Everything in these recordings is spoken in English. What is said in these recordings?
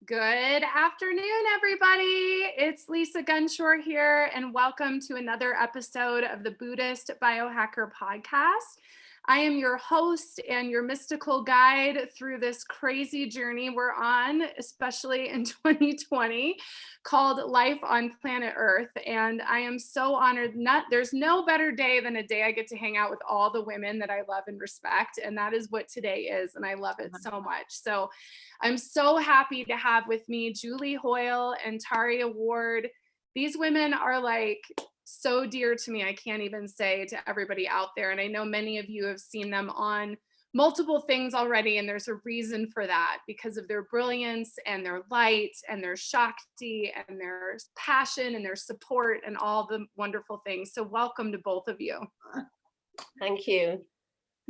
Good afternoon, everybody. It's Lisa Gunshore here, and welcome to another episode of the Buddhist Biohacker podcast. I am your host and your mystical guide through this crazy journey we're on, especially in 2020, called Life on Planet Earth. And I am so honored. There's no better day than a day I get to hang out with all the women that I love and respect. And that is what today is. And I love it so much. So I'm so happy to have with me Julie Hoyle and Taria Ward. These women are like so dear to me, I can't even say to everybody out there. And I know many of you have seen them on multiple things already, and there's a reason for that because of their brilliance and their light and their Shakti and their passion and their support and all the wonderful things. So welcome to both of you. Thank you.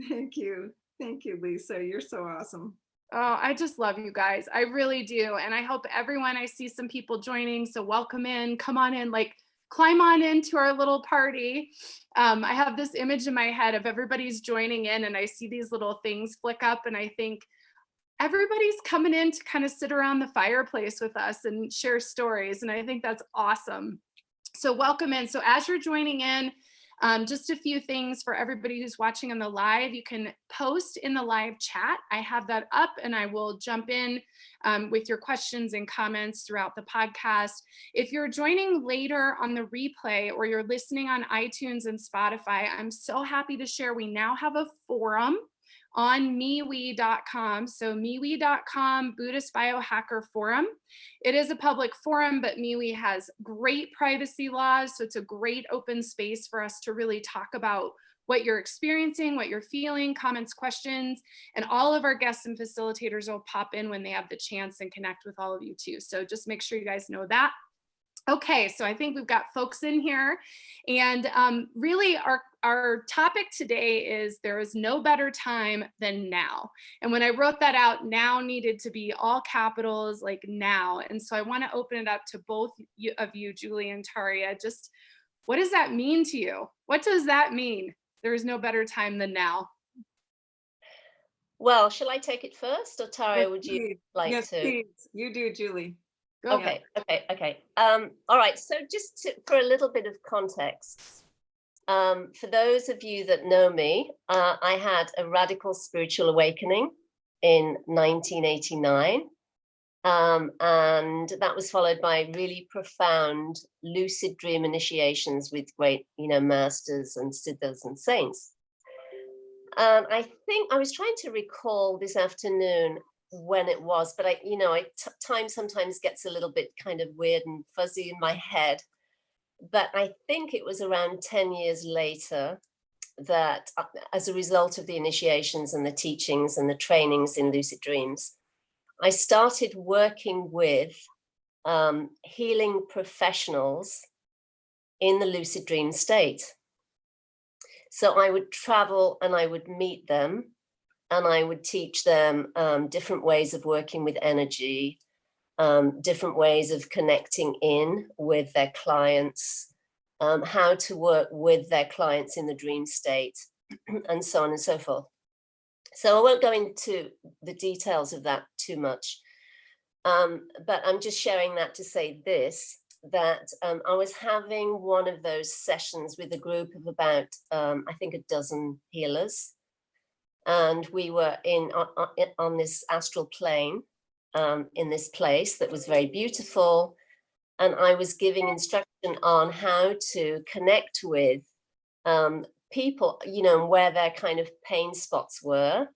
Thank you. Thank you, Lisa. You're so awesome. Oh, I just love you guys. I really do. And I hope everyone, I see some people joining. So welcome in, come on in, like climb on into our little party. I have this image in my head of everybody's joining in and I see these little things flick up and I think everybody's coming in to kind of sit around the fireplace with us and share stories. And I think that's awesome. So welcome in. So as you're joining in, just a few things for everybody who's watching on the live. You can post in the live chat. I have that up and I will jump in with your questions and comments throughout the podcast. If you're joining later on the replay or you're listening on iTunes and Spotify, I'm so happy to share we now have a forum on MeWe.com. So MeWe.com, Buddhist Biohacker Forum. It is a public forum, but MeWe has great privacy laws. So it's a great open space for us to really talk about what you're experiencing, what you're feeling, comments, questions, and all of our guests and facilitators will pop in when they have the chance and connect with all of you too. So just make sure you guys know that. Okay, so I think we've got folks in here, and really our topic today is there is no better time than now. And when I wrote that out, now needed to be all capitals, like now. And so I want to open it up to both of you, Julie and Taria. Just what does that mean to you? What does that mean? There is no better time than now. Well, shall I take it first, or Taria, would you like yes, to? Please. You do, Julie. Go okay. All right. So just for a little bit of context, for those of you that know me, I had a radical spiritual awakening in 1989. And that was followed by really profound lucid dream initiations with great, masters and siddhas and saints. And I think I was trying to recall this afternoon when it was, but time sometimes gets a little bit kind of weird and fuzzy in my head. But I think it was around 10 years later that as a result of the initiations and the teachings and the trainings in lucid dreams, I started working with healing professionals in the lucid dream state. So I would travel and I would meet them and I would teach them different ways of working with energy, different ways of connecting in with their clients, how to work with their clients in the dream state, and so on and so forth. So I won't go into the details of that too much, but I'm just sharing that to say this, that I was having one of those sessions with a group of about, I think, a dozen healers. And we were on this astral plane in this place that was very beautiful. And I was giving instruction on how to connect with people, where their kind of pain spots were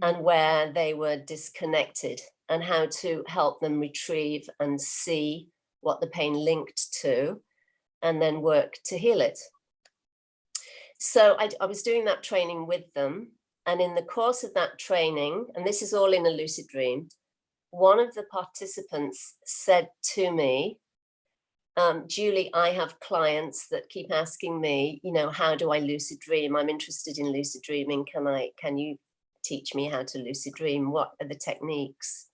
and where they were disconnected, and how to help them retrieve and see what the pain linked to, and then work to heal it. So I was doing that training with them. And in the course of that training, and this is all in a lucid dream, one of the participants said to me, Julie, I have clients that keep asking me, how do I lucid dream? I'm interested in lucid dreaming. Can you teach me how to lucid dream? What are the techniques?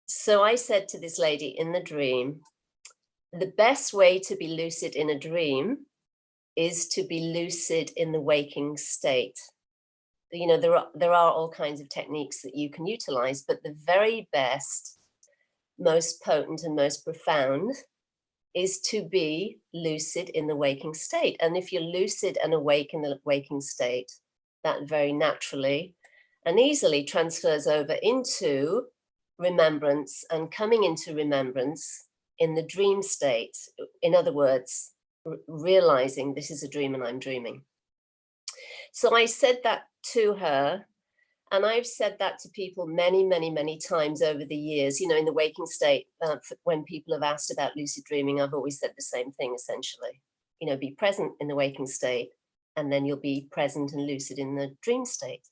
So I said to this lady in the dream, the best way to be lucid in a dream is to be lucid in the waking state. There are all kinds of techniques that you can utilize, but the very best most potent and most profound is to be lucid in the waking state. And if you're lucid and awake in the waking state, that very naturally and easily transfers over into remembrance and coming into remembrance in the dream state. In other words, realizing this is a dream and I'm dreaming. So I said that to her, and I've said that to people many, many, many times over the years, you know, in the waking state, when people have asked about lucid dreaming, I've always said the same thing, essentially, you know, be present in the waking state, and then you'll be present and lucid in the dream state.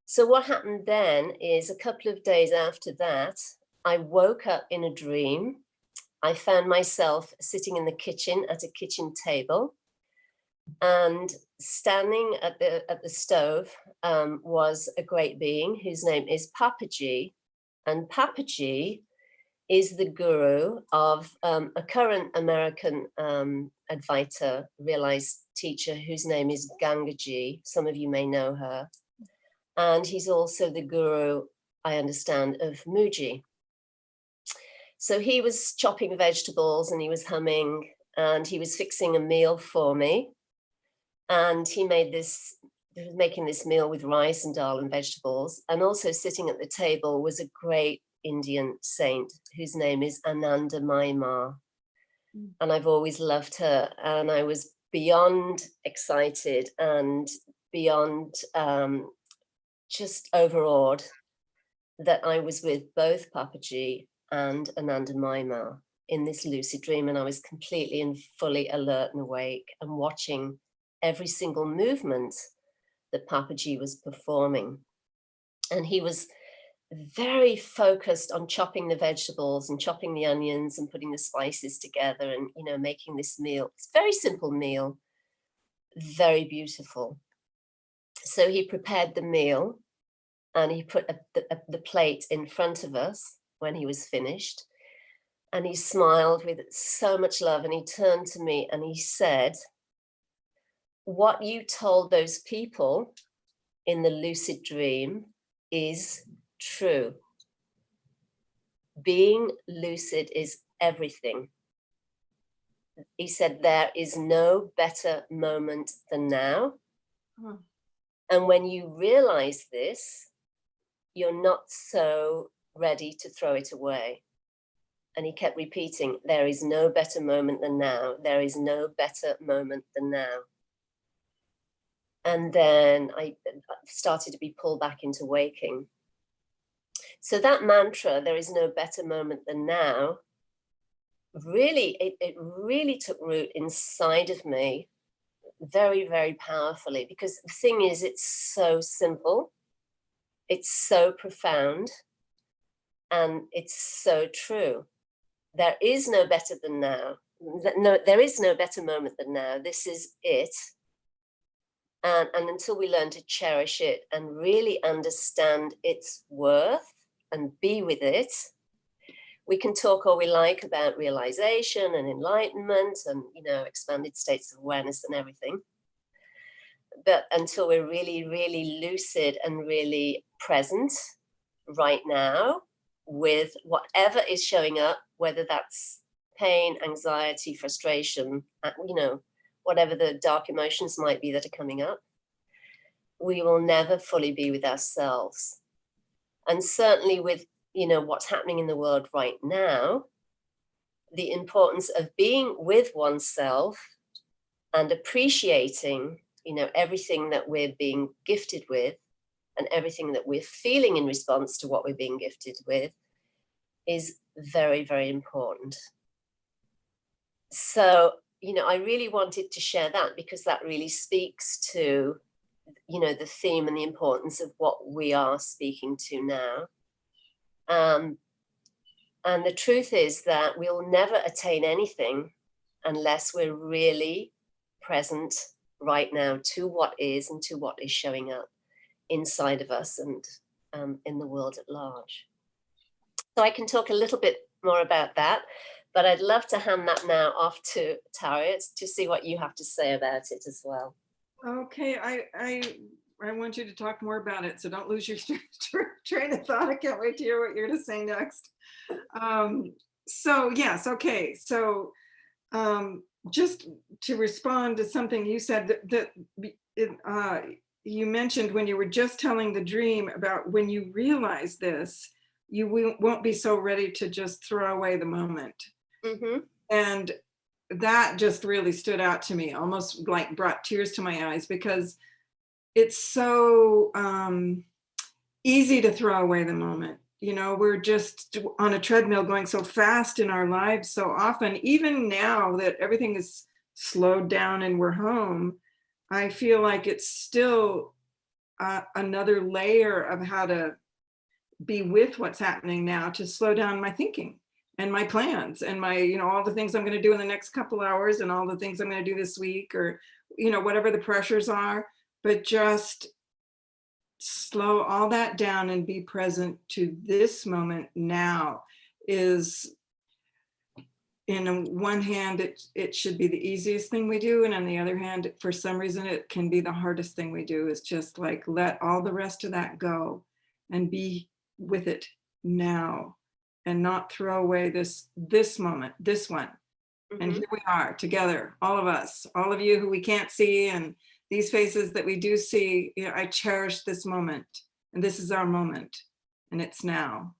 So what happened then is a couple of days after that, I woke up in a dream. I found myself sitting in the kitchen at a kitchen table, and standing at the stove was a great being whose name is Papaji. And Papaji is the guru of a current American Advaita realized teacher whose name is Gangaji. Some of you may know her. And he's also the guru, I understand, of Muji. So he was chopping vegetables and he was humming and he was fixing a meal for me. And he was making this meal with rice and dal and vegetables. And also sitting at the table was a great Indian saint whose name is Anandamayi Ma. And I've always loved her. And I was beyond excited and beyond just overawed that I was with both Papaji and Anandamayi Ma in this lucid dream. And I was completely and fully alert and awake and watching every single movement that Papaji was performing. And he was very focused on chopping the vegetables and chopping the onions and putting the spices together and, you know, making this meal. It's a very simple meal, very beautiful. So he prepared the meal and he put the plate in front of us when he was finished. And he smiled with so much love and he turned to me and he said, "What you told those people in the lucid dream is true. Being lucid is everything." He said, "There is no better moment than now. And when you realize this, you're not so ready to throw it away." And he kept repeating, "There is no better moment than now. There is no better moment than now." And then I started to be pulled back into waking. So that mantra, "there is no better moment than now," really, it really took root inside of me very, very powerfully, because the thing is, it's so simple, it's so profound, and it's so true. There is no better than now. No, there is no better moment than now. This is it. And until we learn to cherish it and really understand its worth and be with it, we can talk all we like about realization and enlightenment and, you know, expanded states of awareness and everything. But until we're really, really lucid and really present right now with whatever is showing up, whether that's pain, anxiety, frustration, you know, whatever the dark emotions might be that are coming up, we will never fully be with ourselves. And certainly with, you know, what's happening in the world right now, the importance of being with oneself and appreciating, you know, everything that we're being gifted with and everything that we're feeling in response to what we're being gifted with is very, very important. So, you know, I really wanted to share that because that really speaks to, you know, the theme and the importance of what we are speaking to now. And the truth is that we'll never attain anything unless we're really present right now to what is and to what is showing up inside of us and in the world at large. So I can talk a little bit more about that, but I'd love to hand that now off to Harriet to see what you have to say about it as well. Okay, I want you to talk more about it, so don't lose your train of thought. I can't wait to hear what you're going to say next. So yes, okay. So just to respond to something you said, you mentioned when you were just telling the dream about when you realize this, you won't be so ready to just throw away the moment. Mm-hmm. And that just really stood out to me, almost like brought tears to my eyes, because it's so easy to throw away the moment. You know, we're just on a treadmill going so fast in our lives so often. Even now that everything is slowed down and we're home, I feel like it's still another layer of how to be with what's happening now, to slow down my thinking and my plans and my, you know, all the things I'm going to do in the next couple hours and all the things I'm going to do this week, or, you know, whatever the pressures are, but just slow all that down and be present to this moment now is, in one hand, it should be the easiest thing we do. And on the other hand, for some reason, it can be the hardest thing we do, is just like, let all the rest of that go and be with it now and not throw away this moment, this one. Mm-hmm. And here we are together, all of us, all of you who we can't see, and these faces that we do see. You know, I cherish this moment, and this is our moment, and it's now.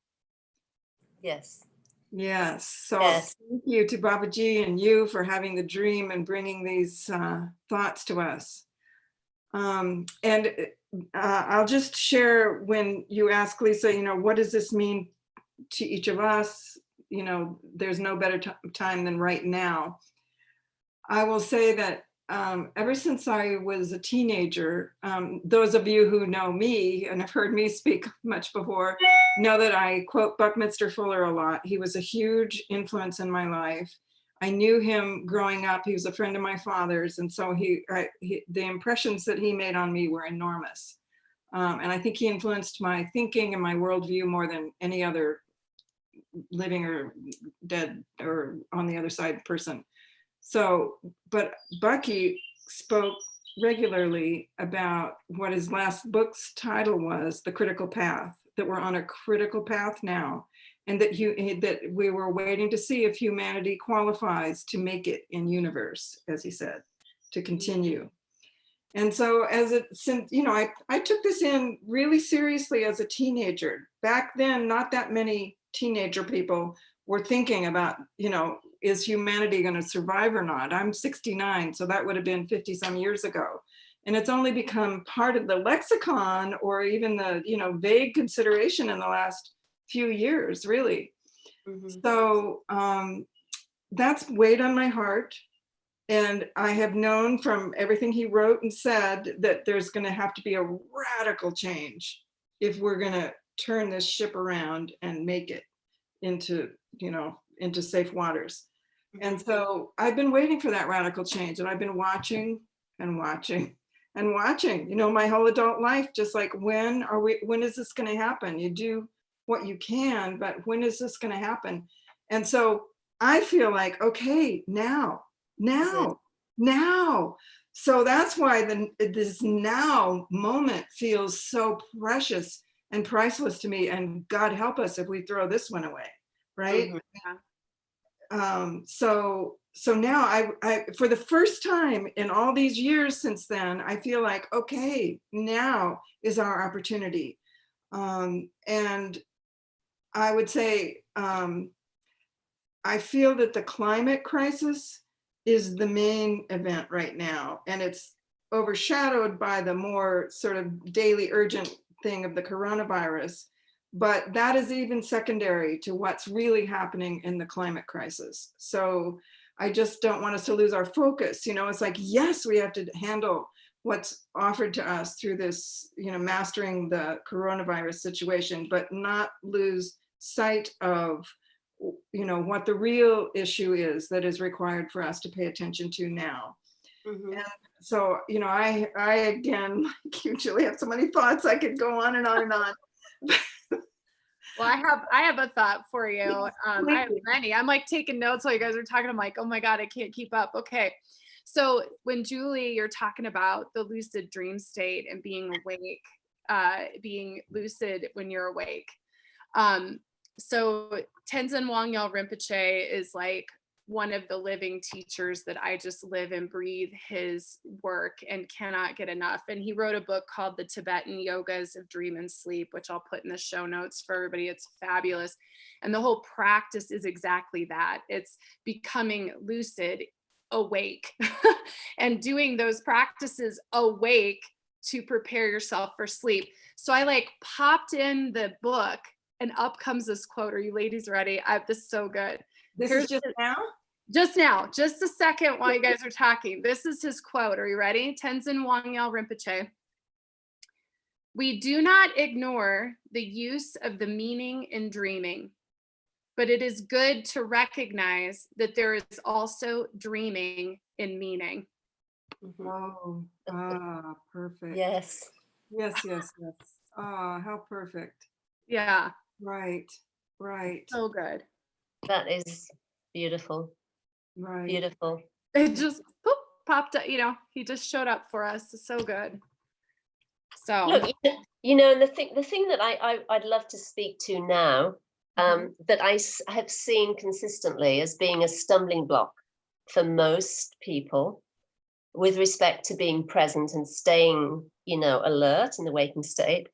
Yes. Yes. So Yes. thank you to Babaji and you for having the dream and bringing these thoughts to us. And I'll just share, when you ask Lisa, you know, what does this mean to each of us? You know, there's no better time than right now. I will say that ever since I was a teenager, those of you who know me and have heard me speak much before know that I quote Buckminster Fuller a lot. He was a huge influence in my life. I knew him growing up. He was a friend of my father's. And so the impressions that he made on me were enormous. And I think he influenced my thinking and my worldview more than any other living or dead or on the other side person. So, but Bucky spoke regularly about what his last book's title was, The Critical Path, that we're on a critical path now, and that we were waiting to see if humanity qualifies to make it in universe, as he said, to continue. And so since, you know, I took this in really seriously as a teenager. Back then, not that many teenager people were thinking about, you know, is humanity going to survive or not? I'm 69, so that would have been 50 some years ago. And it's only become part of the lexicon, or even the, you know, vague consideration in the last few years, really. Mm-hmm. So that's weighed on my heart. And I have known from everything he wrote and said that there's going to have to be a radical change if we're going to turn this ship around and make it into, you know, into safe waters. And so I've been waiting for that radical change, and I've been watching and watching and watching, you know, my whole adult life, just like, when is this going to happen? You do what you can, but when is this going to happen? And so I feel like, okay, now. So that's why this now moment feels so precious and priceless to me. And God help us if we throw this one away, right? Mm-hmm. So now I for the first time in all these years since then, I feel like, okay, now is our opportunity. And I would say, I feel that the climate crisis is the main event right now, and it's overshadowed by the more sort of daily urgent thing of the coronavirus, but that is even secondary to what's really happening in the climate crisis. So I just don't want us to lose our focus. You know, it's like, yes, we have to handle what's offered to us through this, you know, mastering the coronavirus situation, but not lose sight of, you know, what the real issue is that is required for us to pay attention to now. Mm-hmm. And so, you know, I again, like you, Julie, have so many thoughts. I could go on and on and on. Well, I have a thought for you. I have many. I'm like taking notes while you guys are talking. I'm like, oh my God, I can't keep up. Okay. So when Julie, you're talking about the lucid dream state and being awake, being lucid when you're awake. So Tenzin Wangyal Rinpoche is like one of the living teachers that I just live and breathe his work and cannot get enough. And he wrote a book called The Tibetan Yogas of Dream and Sleep, which I'll put in the show notes for everybody. It's fabulous. And the whole practice is exactly that. It's becoming lucid, awake, and doing those practices awake to prepare yourself for sleep. So I like popped in the book and up comes this quote. Are you ladies ready? This is so good. This is just now? Just now, just a second while you guys are talking. This is his quote. Are you ready? Tenzin Wangyal Rinpoche. We do not ignore the use of the meaning in dreaming, but it is good to recognize that there is also dreaming in meaning. Oh, perfect. Yes. Yes, yes, yes. How perfect. Yeah. Right, right. So good. That is beautiful. Right. Beautiful. It just popped up, he just showed up for us. It's so good. So look, and the thing that I'd love to speak to now, that I have seen consistently as being a stumbling block for most people with respect to being present and staying, alert in the waking state,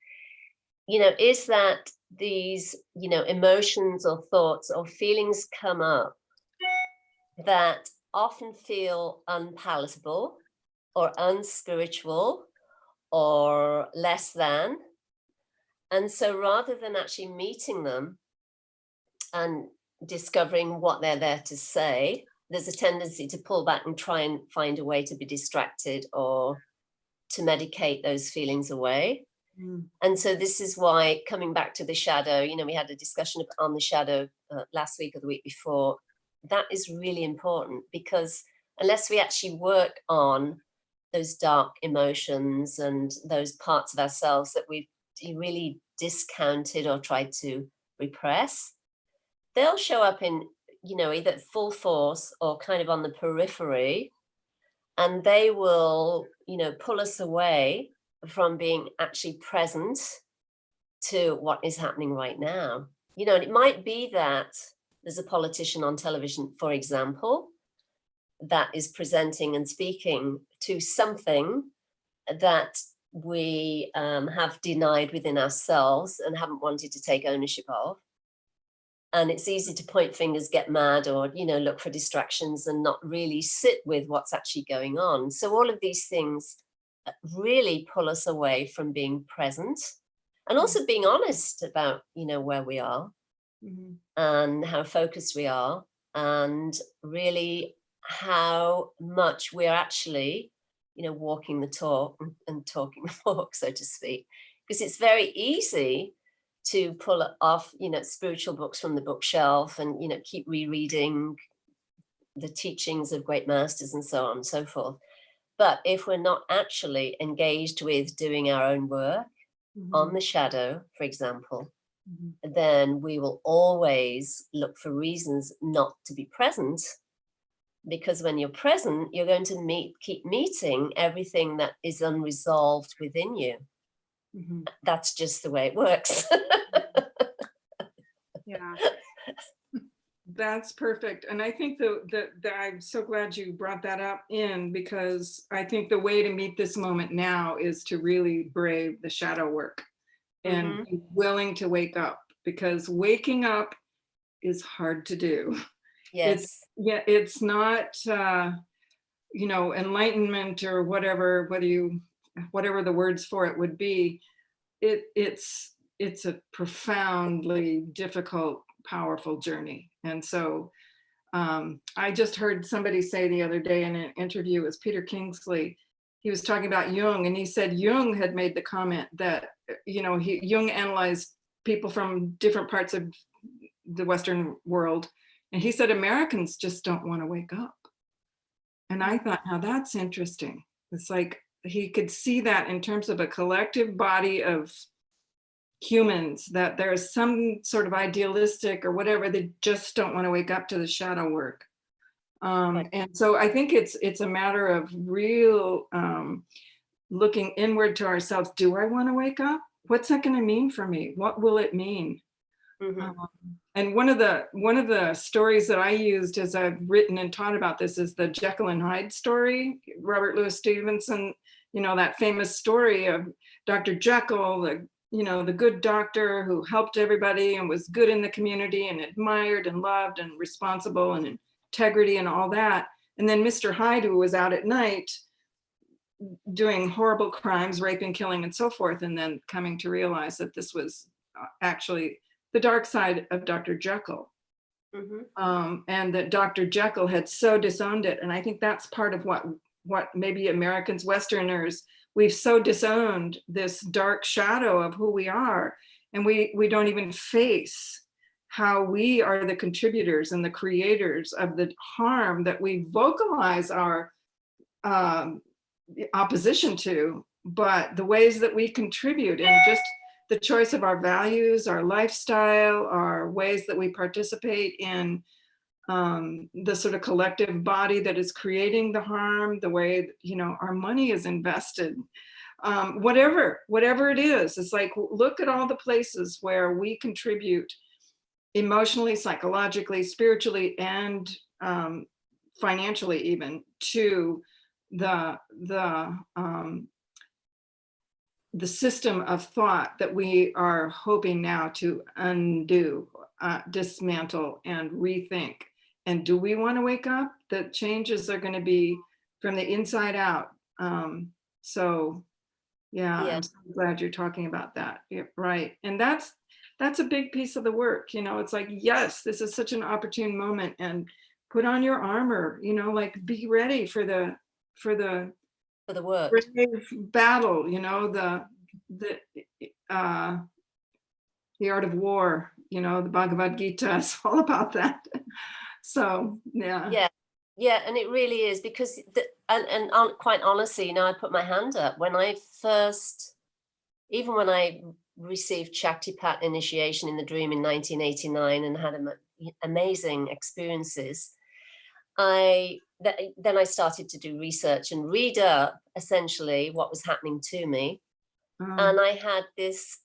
is that these, emotions or thoughts or feelings come up that often feel unpalatable or unspiritual or less than. And so rather than actually meeting them and discovering what they're there to say, there's a tendency to pull back and try and find a way to be distracted or to medicate those feelings away. And so this is why, coming back to the shadow, we had a discussion on the shadow last week or the week before. That is really important, because unless we actually work on those dark emotions and those parts of ourselves that we've really discounted or tried to repress, they'll show up in, either full force or kind of on the periphery, and they will, pull us away from being actually present to what is happening right now. And it might be that there's a politician on television, for example, that is presenting and speaking to something that we have denied within ourselves and haven't wanted to take ownership of. And it's easy to point fingers, get mad, or, look for distractions and not really sit with what's actually going on. So all of these things really pull us away from being present and also being honest about, where we are and how focused we are, and really how much we're actually, walking the talk and talking the walk, so to speak. Because it's very easy to pull off, spiritual books from the bookshelf and, keep rereading the teachings of great masters and so on and so forth. But if we're not actually engaged with doing our own work on the shadow, for example, then we will always look for reasons not to be present. Because when you're present, you're going to keep meeting everything that is unresolved within you. That's just the way it works. yeah. That's perfect. And I think that I'm so glad you brought that up in, because I think the way to meet this moment now is to really brave the shadow work and be willing to wake up, because waking up is hard to do. Yes. It's not, enlightenment or whatever the words for it would be. It's a profoundly difficult, powerful journey. And so I just heard somebody say the other day in an interview, it was Peter Kingsley, he was talking about Jung, and he said Jung had made the comment that, Jung analyzed people from different parts of the Western world, and he said Americans just don't want to wake up. And I thought, now that's interesting. It's like he could see that in terms of a collective body of humans, that there's some sort of idealistic or whatever, they just don't want to wake up to the shadow work. And so I think it's a matter of real looking inward to ourselves. Do I want to wake up? What's that going to mean for me? What will it mean? And one of the stories that I used as I've written and taught about this is the Jekyll and Hyde story. Robert Louis Stevenson, you know, that famous story of Dr. Jekyll, the good doctor who helped everybody and was good in the community and admired and loved and responsible and integrity and all that. And then Mr. Hyde, who was out at night doing horrible crimes, raping, killing, and so forth, and then coming to realize that this was actually the dark side of Dr. Jekyll. And that Dr. Jekyll had so disowned it. And I think that's part of what maybe Americans, Westerners, we've so disowned this dark shadow of who we are. And we don't even face how we are the contributors and the creators of the harm that we vocalize our opposition to, but the ways that we contribute and just the choice of our values, our lifestyle, our ways that we participate in the sort of collective body that is creating the harm, the way, you know, our money is invested, whatever it is. It's like, look at all the places where we contribute emotionally, psychologically, spiritually, and financially even to the system of thought that we are hoping now to undo, dismantle, and rethink. And do we want to wake up? The changes are going to be from the inside out. So yeah, I'm so glad you're talking about that. Yeah, right. And that's a big piece of the work. You know, it's like, yes, this is such an opportune moment, and put on your armor, you know, like be ready for the work, brave battle, you know, the art of war, you know, the Bhagavad Gita is all about that. So yeah, and it really is, because and quite honestly, you know, I put my hand up when I received Shaktipat initiation in the dream in 1989 and had amazing experiences. Then I started to do research and read up essentially what was happening to me. And I had this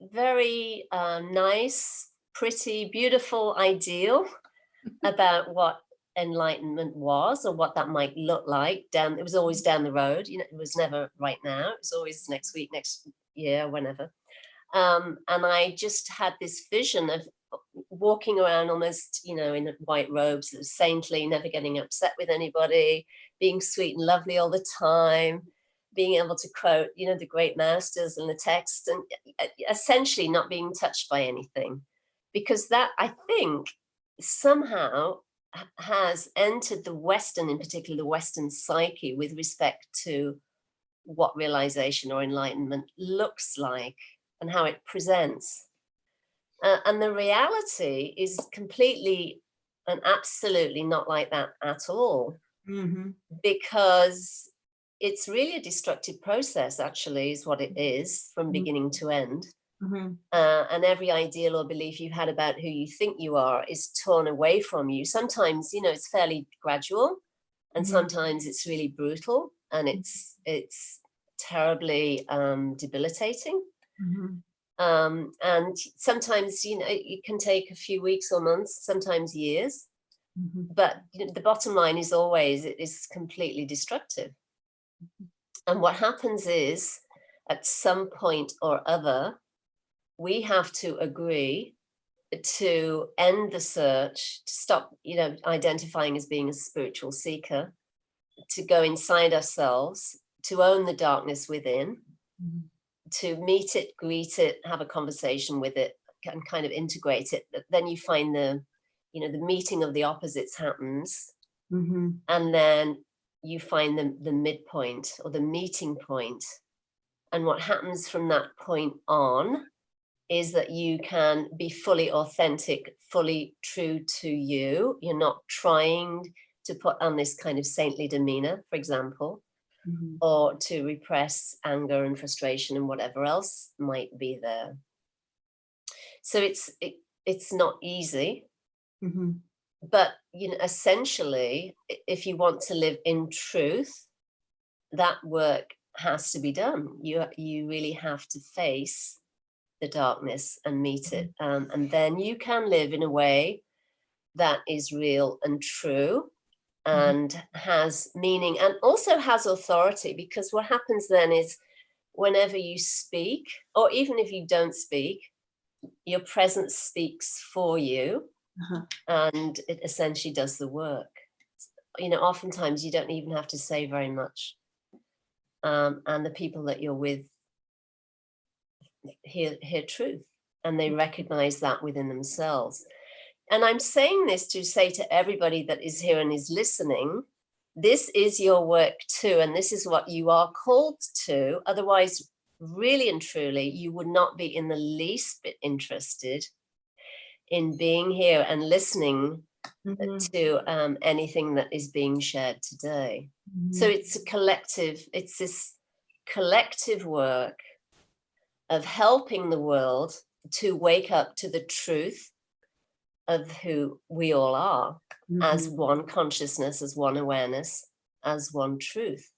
very nice, pretty, beautiful ideal about what enlightenment was, or what that might look like. It was always down the road, you know, it was never right now, it was always next week, next year, whenever. And I just had this vision of walking around almost, you know, in white robes, saintly, never getting upset with anybody, being sweet and lovely all the time, being able to quote, you know, the great masters and the texts, and essentially not being touched by anything, because that, I think, somehow has entered the Western, in particular the Western psyche, with respect to what realization or enlightenment looks like and how it presents. And the reality is completely and absolutely not like that at all, because it's really a destructive process, actually, is what it is, from beginning to end. And every ideal or belief you had about who you think you are is torn away from you. Sometimes, you know, it's fairly gradual, and sometimes it's really brutal, and it's terribly debilitating. And sometimes, you know, it can take a few weeks or months, sometimes years. But you know, the bottom line is always, it is completely destructive. And what happens is, at some point or other, we have to agree to end the search, to stop, you know, identifying as being a spiritual seeker, to go inside ourselves, to own the darkness within, to meet it, greet it, have a conversation with it, and kind of integrate it. Then you find the meeting of the opposites happens, and then you find the midpoint, or the meeting point. And what happens from that point on is that you can be fully authentic, fully true to you. You're not trying to put on this kind of saintly demeanor, for example, or to repress anger and frustration and whatever else might be there. So it's not easy, but you know, essentially, if you want to live in truth, that work has to be done. You really have to face the darkness and meet it. And then you can live in a way that is real and true and has meaning and also has authority, because what happens then is whenever you speak, or even if you don't speak, your presence speaks for you, and it essentially does the work. You know, oftentimes you don't even have to say very much. And the people that you're with hear truth, and they recognize that within themselves. And I'm saying this to say to everybody that is here and is listening, this is your work too, and this is what you are called to. Otherwise, really and truly, you would not be in the least bit interested in being here and listening to anything that is being shared today. So it's a collective, it's this collective work of helping the world to wake up to the truth of who we all are, as one consciousness, as one awareness, as one truth.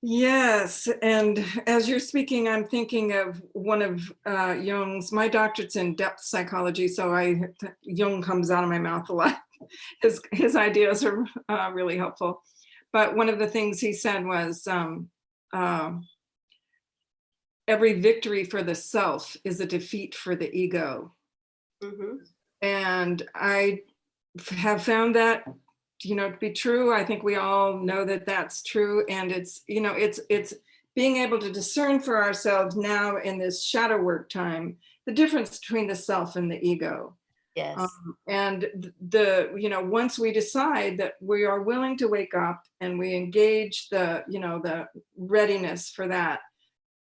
Yes, and as you're speaking, I'm thinking of one of Jung's, my doctorate's in depth psychology, so Jung comes out of my mouth a lot. His ideas are really helpful. But one of the things he said was, every victory for the self is a defeat for the ego. And I have found that, you know, to be true. I think we all know that that's true. And it's, you know, it's being able to discern for ourselves now in this shadow work time, the difference between the self and the ego. Yes. And you know, once we decide that we are willing to wake up and we engage the, you know, the readiness for that,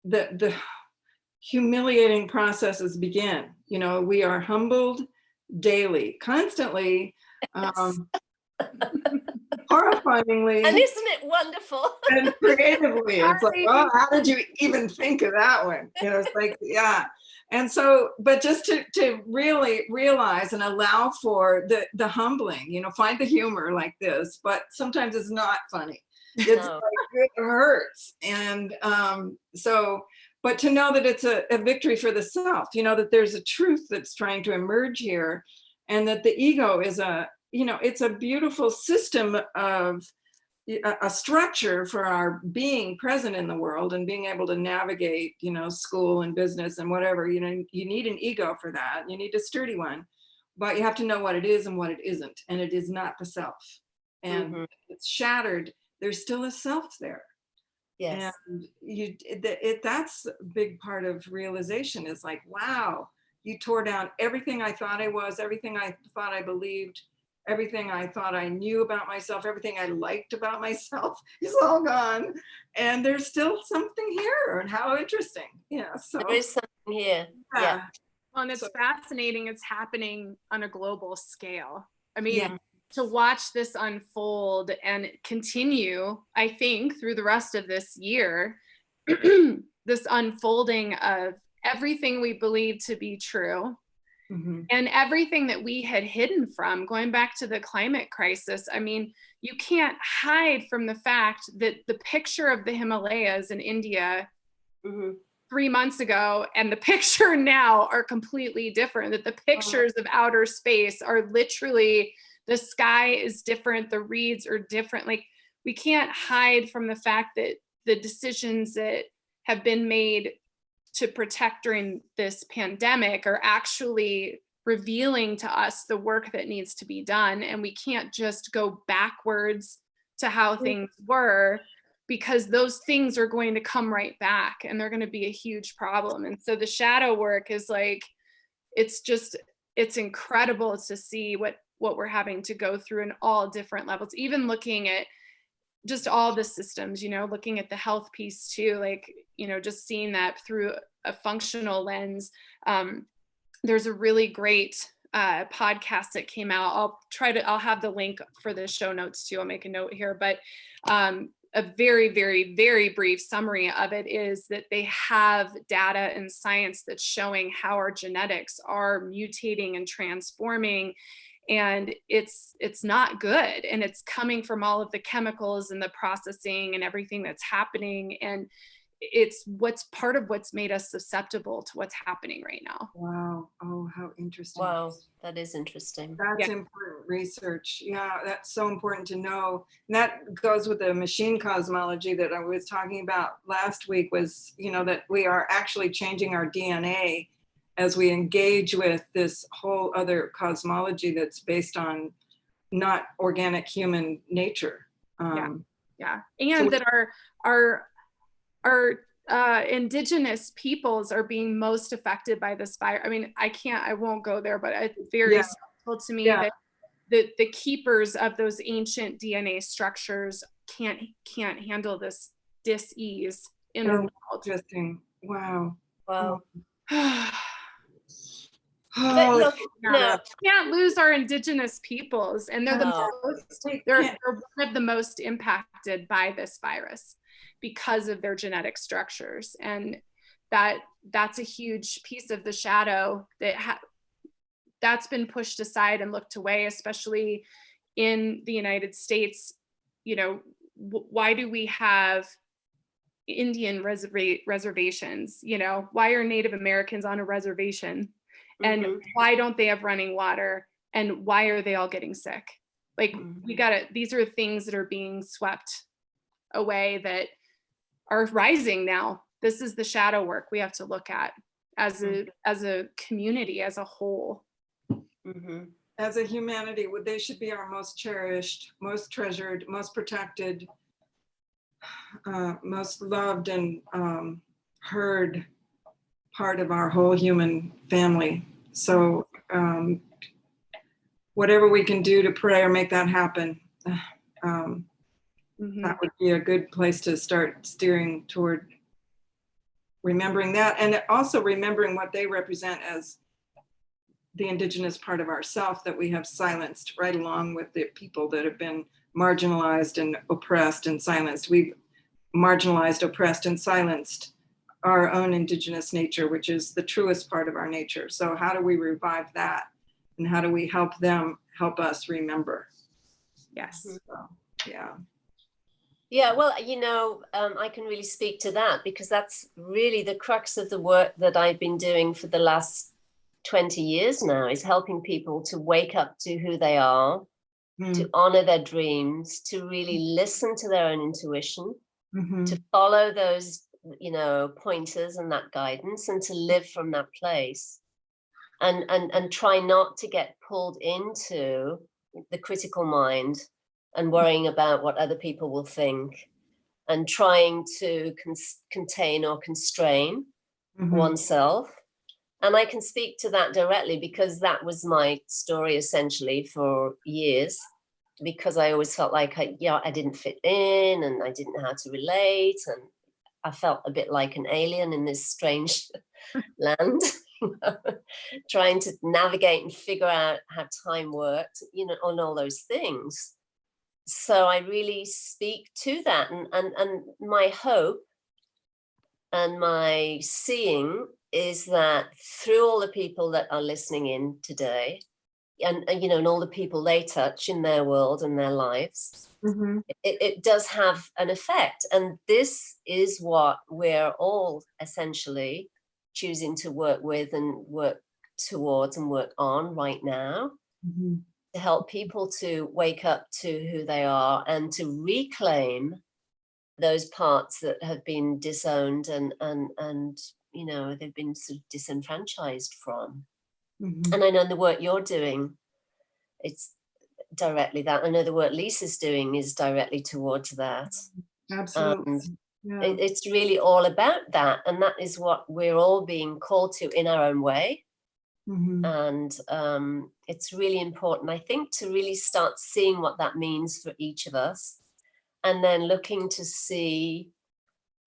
the humiliating processes begin. You know, we are humbled daily, constantly, horrifyingly, and isn't it wonderful? and creatively. It's like, oh, how did you even think of that one? You know, it's like, yeah. And so, but just to really realize and allow for the humbling, you know, find the humor like this, but sometimes it's not funny. It's like, it hurts. And so, but to know that it's a victory for the self, you know, that there's a truth that's trying to emerge here, and that the ego is you know, it's a beautiful system of a structure for our being present in the world and being able to navigate, you know, school and business and whatever. You know, you need an ego for that. You need a sturdy one, but you have to know what it is and what it isn't. And it is not the self. And it's shattered. There's still a self there. Yes. And that's a big part of realization, is like, wow, you tore down everything I thought I was, everything I thought I believed, everything I thought I knew about myself, everything I liked about myself is all gone. And there's still something here, and how interesting. Yeah. So there is something here. Yeah. Well, and it's fascinating. It's happening on a global scale. I mean, to watch this unfold and continue, I think, through the rest of this year, this unfolding of everything we believe to be true, and everything that we had hidden from, going back to the climate crisis. I mean, you can't hide from the fact that the picture of the Himalayas in India 3 months ago and the picture now are completely different, that the pictures of outer space are literally, the sky is different, the reeds are different. Like, we can't hide from the fact that the decisions that have been made to protect during this pandemic are actually revealing to us the work that needs to be done. And we can't just go backwards to how things were, because those things are going to come right back and they're going to be a huge problem. And so the shadow work is like, it's incredible to see what we're having to go through in all different levels, even looking at just all the systems, you know, looking at the health piece too, like, you know, just seeing that through a functional lens. There's a really great podcast that came out. I'll have the link for the show notes too. I'll make a note here, but a very, very, very brief summary of it is that they have data and science that's showing how our genetics are mutating and transforming. and it's not good, and it's coming from all of the chemicals and the processing and everything that's happening, and it's what's part of what's made us susceptible to what's happening right now. Wow. Oh, how interesting. Wow, that is interesting. That's important research. Yeah, that's so important to know. And that goes with the machine cosmology that I was talking about last week, was, you know, that we are actually changing our DNA as we engage with this whole other cosmology that's based on not organic human nature. And so that our indigenous peoples are being most affected by this virus. I mean, I won't go there, but it's very simple to me that the keepers of those ancient DNA structures can't handle this dis-ease in our world. Interesting. Wow. Wow. Oh, look, no. We can't lose our indigenous peoples, and they're they're one of the most impacted by this virus because of their genetic structures, and that's a huge piece of the shadow that's been pushed aside and looked away, especially in the United States. You know, why do we have Indian reservations? You know, why are Native Americans on a reservation? And why don't they have running water? And why are they all getting sick? Like, these are things that are being swept away that are rising now. This is the shadow work we have to look at as a community, as a whole. As a humanity, they should be our most cherished, most treasured, most protected, most loved and heard part of our whole human family. So whatever we can do to pray or make that happen, that would be a good place to start steering toward remembering that, and also remembering what they represent as the indigenous part of ourself that we have silenced, right along with the people that have been marginalized and oppressed and silenced. We've marginalized, oppressed, and silenced our own indigenous nature, which is the truest part of our nature. So how do we revive that? And how do we help them help us remember? Yes. So, yeah. Yeah, well, you know, I can really speak to that, because that's really the crux of the work that I've been doing for the last 20 years now, is helping people to wake up to who they are, to honor their dreams, to really listen to their own intuition, to follow those, you know, pointers and that guidance, and to live from that place, and try not to get pulled into the critical mind and worrying about what other people will think, and trying to contain or constrain oneself. And I can speak to that directly, because that was my story essentially for years, because I always felt like I didn't fit in, and I didn't know how to relate, and I felt a bit like an alien in this strange land, you know, trying to navigate and figure out how time worked, you know, on all those things. So I really speak to that, and my hope and my seeing is that through all the people that are listening in today, and you know, and all the people they touch in their world and their lives, it does have an effect. And this is what we're all essentially choosing to work with and work towards and work on right now, to help people to wake up to who they are and to reclaim those parts that have been disowned and you know, they've been sort of disenfranchised from. And I know the work you're doing, it's directly that. I know the work Lisa's doing is directly towards that. Absolutely. And it's really all about that. And that is what we're all being called to in our own way. And it's really important, I think, to really start seeing what that means for each of us, and then looking to see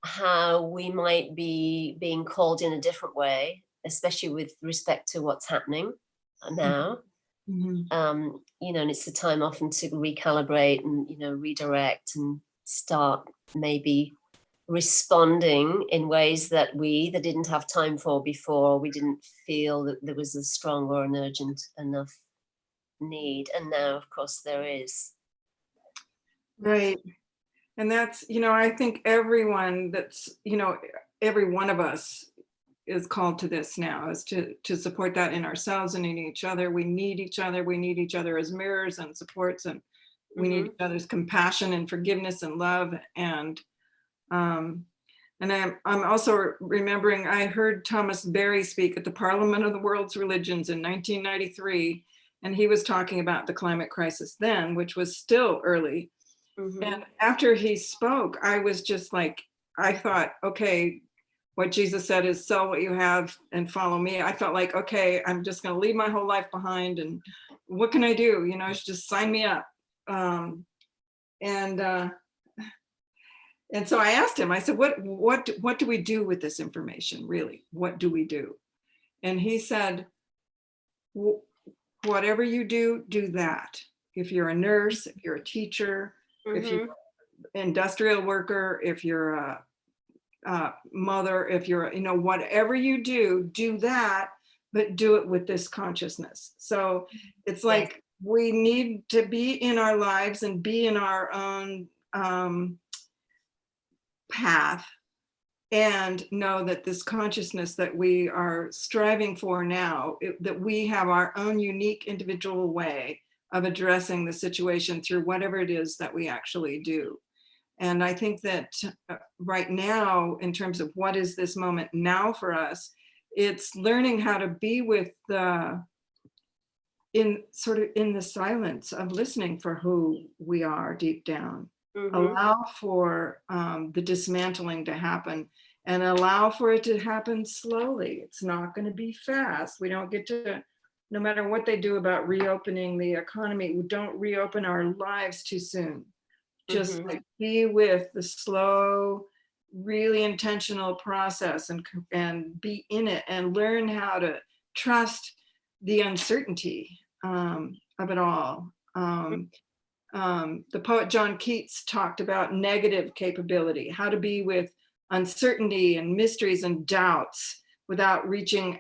how we might be being called in a different way, especially with respect to what's happening now. You know, and it's the time often to recalibrate and, you know, redirect and start maybe responding in ways that we either didn't have time for before, or we didn't feel that there was a strong or an urgent enough need. And now, of course, there is. Right. And that's, I think everyone every one of us is called to this now, is to support that in ourselves and in each other. We need each other. We need each other as mirrors and supports, and we need each other's compassion and forgiveness and love. And I'm also remembering, I heard Thomas Berry speak at the Parliament of the World's Religions in 1993, and he was talking about the climate crisis then, which was still early. And after he spoke, I was just like, I thought, okay, what Jesus said is sell what you have and follow me. I felt like, okay, I'm just going to leave my whole life behind, and what can I do? Just sign me up. And so I asked him, I said, what do we do with this information? Really, what do we do? And he said, whatever you do, do that. If you're a nurse, if you're a teacher, if you're an industrial worker, if you're a mother, if you're, whatever you do, do that, but do it with this consciousness. So it's like we need to be in our lives and be in our own path, and know that this consciousness that we are striving for now, that we have our own unique individual way of addressing the situation through whatever it is that we actually do. And I think that right now, in terms of what is this moment now for us, it's learning how to be with in the silence of listening for who we are deep down. Allow for the dismantling to happen, and allow for it to happen slowly. It's not going to be fast. We don't get to, no matter what they do about reopening the economy, we don't reopen our lives too soon. Just like be with the slow, really intentional process, and be in it, and learn how to trust the uncertainty of it all. The poet John Keats talked about negative capability, how to be with uncertainty and mysteries and doubts without reaching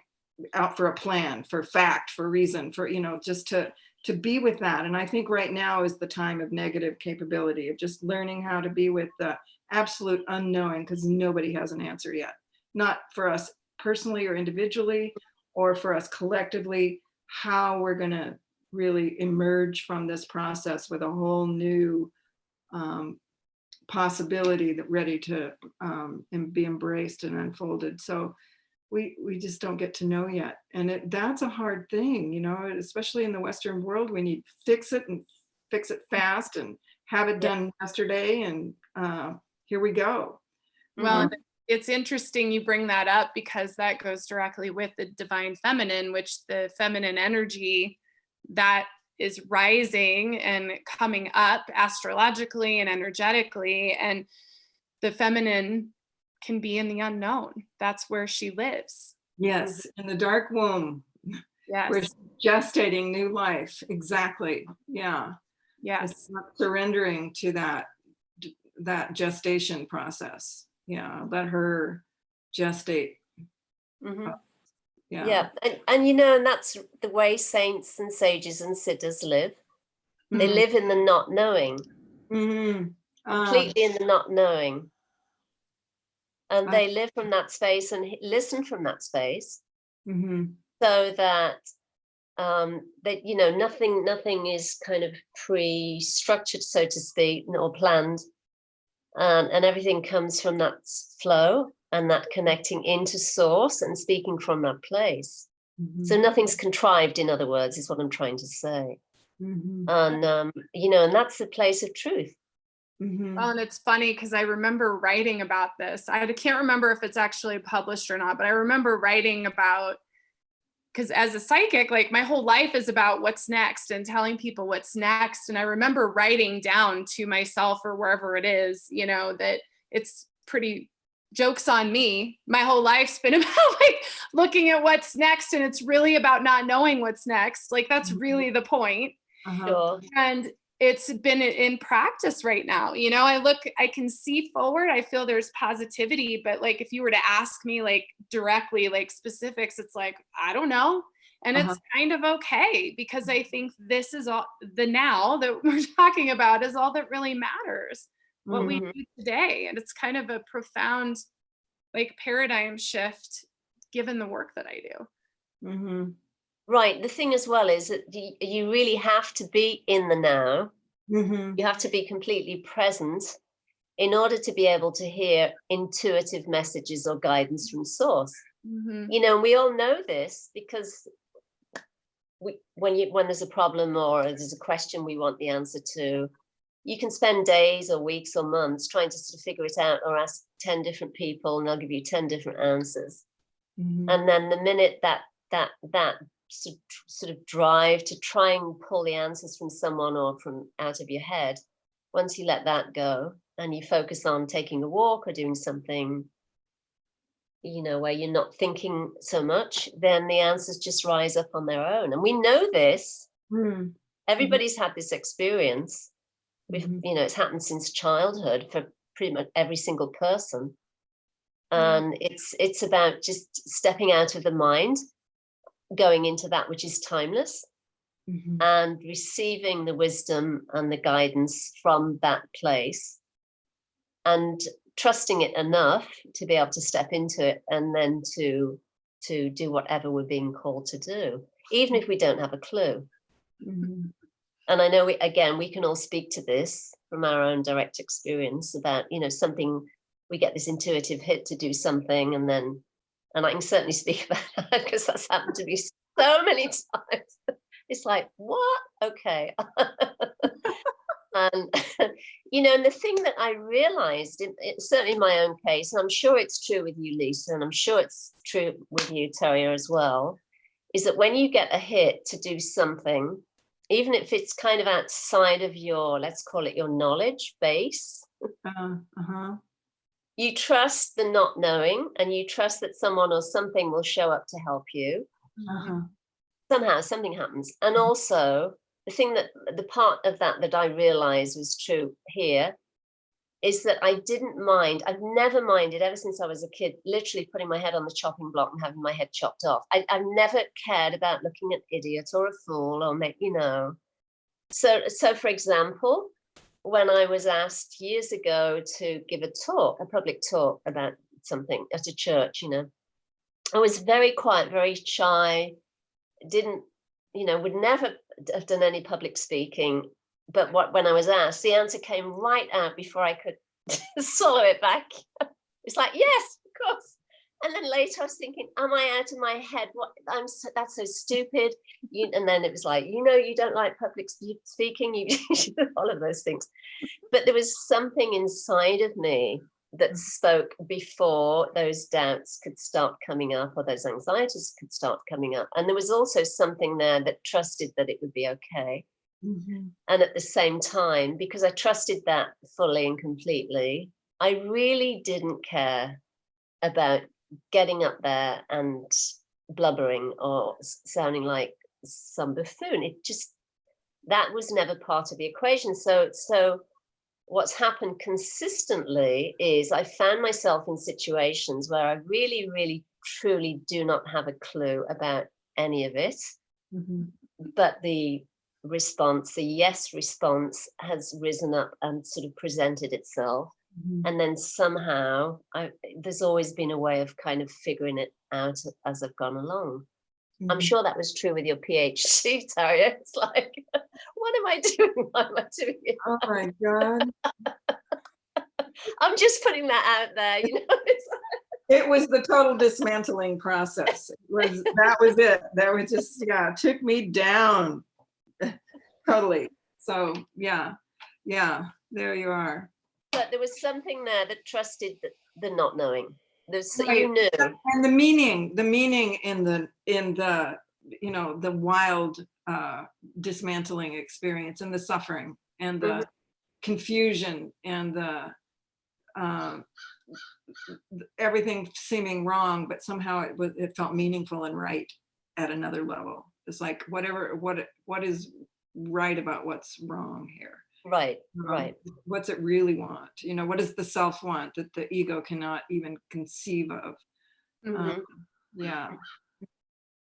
out for a plan, for fact, for reason, for, just to be with that. And I think right now is the time of negative capability, of just learning how to be with the absolute unknowing, because nobody has an answer yet. Not for us personally or individually, or for us collectively, how we're going to really emerge from this process with a whole new possibility that ready to be embraced and unfolded. So we just don't get to know yet. And that's a hard thing, especially in the Western world. We need fix it fast and have it done yesterday. And here we go. Well, it's interesting you bring that up, because that goes directly with the divine feminine, which the feminine energy that is rising and coming up astrologically and energetically, and the feminine can be in the unknown. That's where she lives. Yes, in the dark womb. Yes. We're gestating new life. Exactly. Yeah. Yes. It's not surrendering to that gestation process. Yeah. Let her gestate. Yeah. And that's the way saints and sages and siddhas live. They live in the not knowing. Completely in the not knowing. And they live from that space and listen from that space, so that nothing is kind of pre-structured, so to speak, or planned, and everything comes from that flow and that connecting into source and speaking from that place. So nothing's contrived, in other words, is what I'm trying to say. And and that's the place of truth. Well, and it's funny because I remember writing about this. I can't remember if it's actually published or not, but I remember writing about, because as a psychic, like my whole life is about what's next and telling people what's next. And I remember writing down to myself, or wherever it is, that it's pretty, joke's on me. My whole life's been about like looking at what's next, and it's really about not knowing what's next. Like that's really the point. Sure. And it's been in practice right now. I can see forward. I feel there's positivity, but like, if you were to ask me like directly, like specifics, it's like, I don't know. And it's kind of okay, because I think this is all the now that we're talking about is all that really matters, what we do today. And it's kind of a profound like paradigm shift given the work that I do. Right. The thing as well is that you really have to be in the now. You have to be completely present in order to be able to hear intuitive messages or guidance from source. You know, we all know this because when there's a problem or there's a question we want the answer to, you can spend days or weeks or months trying to sort of figure it out, or ask 10 different people and they'll give you 10 different answers. And then the minute that sort of drive to try and pull the answers from someone or from out of your head, once you let that go and you focus on taking a walk or doing something, you know, where you're not thinking so much, then the answers just rise up on their own. And we know this. Everybody's had this experience. You know, it's happened since childhood for pretty much every single person. And it's about just stepping out of the mind, going into that which is timeless, and receiving the wisdom and the guidance from that place, and trusting it enough to be able to step into it, and then to do whatever we're being called to do, even if we don't have a clue. And I know we can all speak to this from our own direct experience about, you know, something, we get this intuitive hit to do something, and I can certainly speak about that because that's happened to me so many times. It's like, what? Okay. And, you know, and the thing that I realized, certainly in my own case, and I'm sure it's true with you, Lisa, and I'm sure it's true with you, Terrier, as well, is that when you get a hit to do something, even if it's kind of outside of your, let's call it your knowledge base, you trust the not knowing, and you trust that someone or something will show up to help you. Somehow something happens. And also the part of that I realized was true here is that I didn't mind. I've never minded ever since I was a kid, literally putting my head on the chopping block and having my head chopped off. I've never cared about looking an idiot or a fool or you know. So for example, when I was asked years ago to give a public talk about something at a church, you know, I was very quiet, very shy, didn't, you know, would never have done any public speaking. But when I was asked, the answer came right out before I could swallow it back. It's like, yes, of course. And then later I was thinking, am I out of my head? That's so stupid. And then it was like, you know, you don't like public speaking, you should do all of those things. But there was something inside of me that spoke before those doubts could start coming up, or those anxieties could start coming up. And there was also something there that trusted that it would be okay. And at the same time, because I trusted that fully and completely, I really didn't care about getting up there and blubbering or sounding like some buffoon. That was never part of the equation. So what's happened consistently is I found myself in situations where I really, really, truly do not have a clue about any of it. But the response, the yes response, has risen up and sort of presented itself. And then somehow there's always been a way of kind of figuring it out as I've gone along. I'm sure that was true with your PhD, Terrier. It's like, what am I doing? Why am I doing it? Oh my God. I'm just putting that out there, you know. It was the total dismantling process. That was it. That was just, it took me down. Totally. So yeah, there you are. But there was something there that trusted the not knowing. There's, right. You knew. And the meaning in the you know, the wild dismantling experience, and the suffering and the confusion and the everything seeming wrong, but somehow it felt meaningful and right at another level. It's like what is right about what's wrong here. Right. What's it really want? You know, what does the self want that the ego cannot even conceive of? Yeah.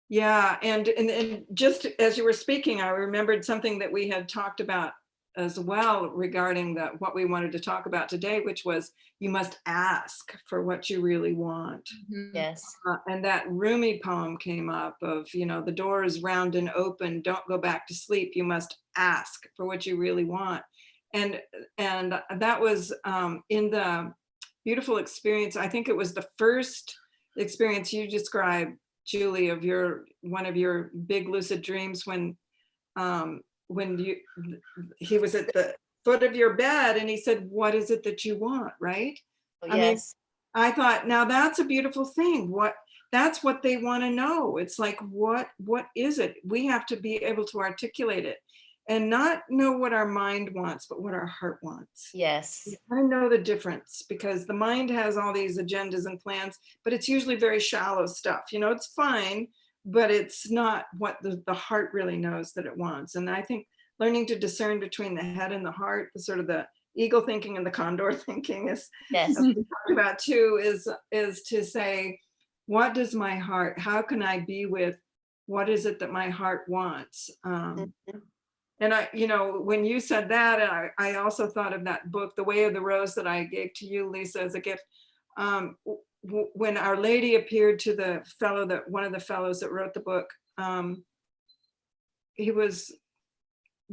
Yeah, and just as you were speaking, I remembered something that we had talked about as well regarding what we wanted to talk about today, which was you must ask for what you really want. Yes. And that Rumi poem came up of, the door is round and open, don't go back to sleep. You must ask for what you really want. And that was in the beautiful experience. I think it was the first experience you described, Julie, of one of your big lucid dreams when he was at the foot of your bed and he said, "What is it that you want?" Right? Oh, I mean, yes. I thought, now that's a beautiful thing. That's what they want to know. It's like, what is it? We have to be able to articulate it and not know what our mind wants, but what our heart wants. Yes. I know the difference because the mind has all these agendas and plans, but it's usually very shallow stuff. It's fine, but it's not what the heart really knows that it wants. And I think learning to discern between the head and the heart, the sort of the eagle thinking and the condor thinking is, Yes. as we talked about too, is to say, what does my heart, how can I be with, what is it that my heart wants? And when you said that, and I also thought of that book, The Way of the Rose, that I gave to you, Lisa, as a gift. When Our Lady appeared to one of the fellows that wrote the book, he was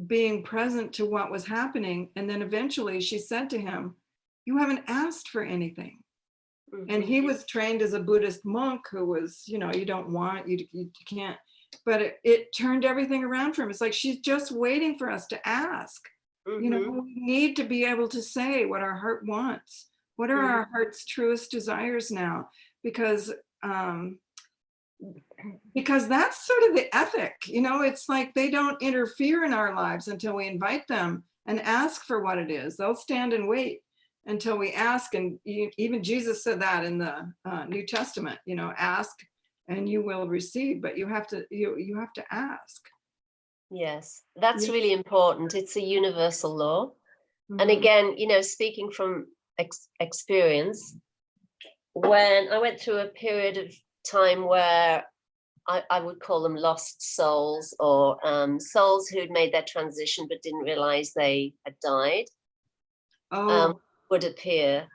being present to what was happening. And then eventually she said to him, "You haven't asked for anything." And he was trained as a Buddhist monk who was, you don't want, you can't. But it turned everything around for him. It's like, she's just waiting for us to ask. We need to be able to say what our heart wants. What are our heart's truest desires now? Because that's sort of the ethic. It's like they don't interfere in our lives until we invite them and ask for what it is. They'll stand and wait until we ask. And even Jesus said that in the New Testament, ask and you will receive, but you have to ask. Yes, that's really important. It's a universal law. And Mhm. again, speaking from experience, when I went through a period of time where I would call them lost souls, or souls who'd made their transition but didn't realize they had died, would appear.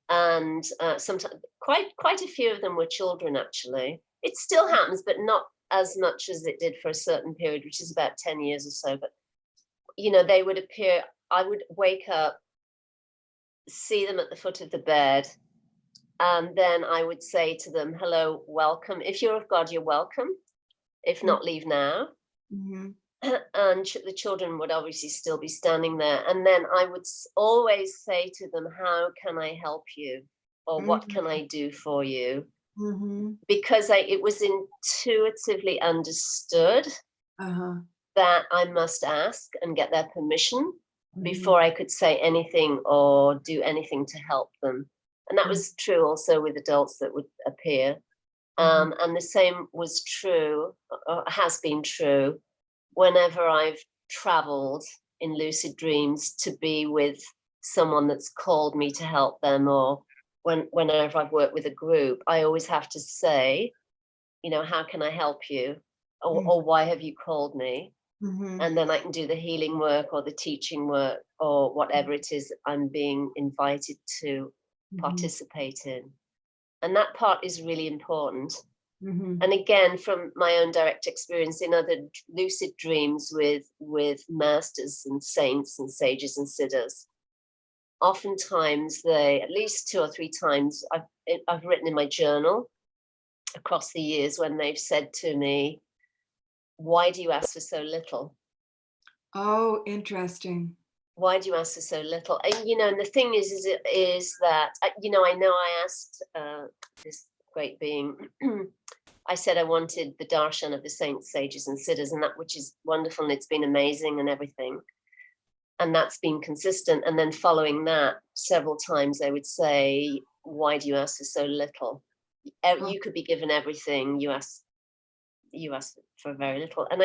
And sometimes quite a few of them were children, actually. It still happens, but not as much as it did for a certain period, which is about 10 years or so. But they would appear. I would wake up, see them at the foot of the bed, and then I would say to them, "Hello, welcome. If you're of God, you're welcome. If not, leave now." And the children would obviously still be standing there. And then I would always say to them, "How can I help you?" Or "What can I do for you?" Because it was intuitively understood that I must ask and get their permission before I could say anything or do anything to help them. And that was true also with adults that would appear. And the same was true, or has been true, whenever I've traveled in lucid dreams to be with someone that's called me to help them, or whenever I've worked with a group, I always have to say, "How can I help you?" Or "Why have you called me?" And then I can do the healing work or the teaching work or whatever it is I'm being invited to participate in. And that part is really important. And again, from my own direct experience in other lucid dreams with masters and saints and sages and siddhas, oftentimes at least 2 or 3 times, I've written in my journal across the years when they've said to me, "Why do you ask for so little?" Oh, interesting. Why do you ask for so little? And and the thing is that I know I asked this great being. I said I wanted the darshan of the saints, sages, and siddhas, and that, which is wonderful, and it's been amazing and everything, and that's been consistent. And then following that, several times they would say, "Why do you ask for so little? You could be given everything. You ask for very little." And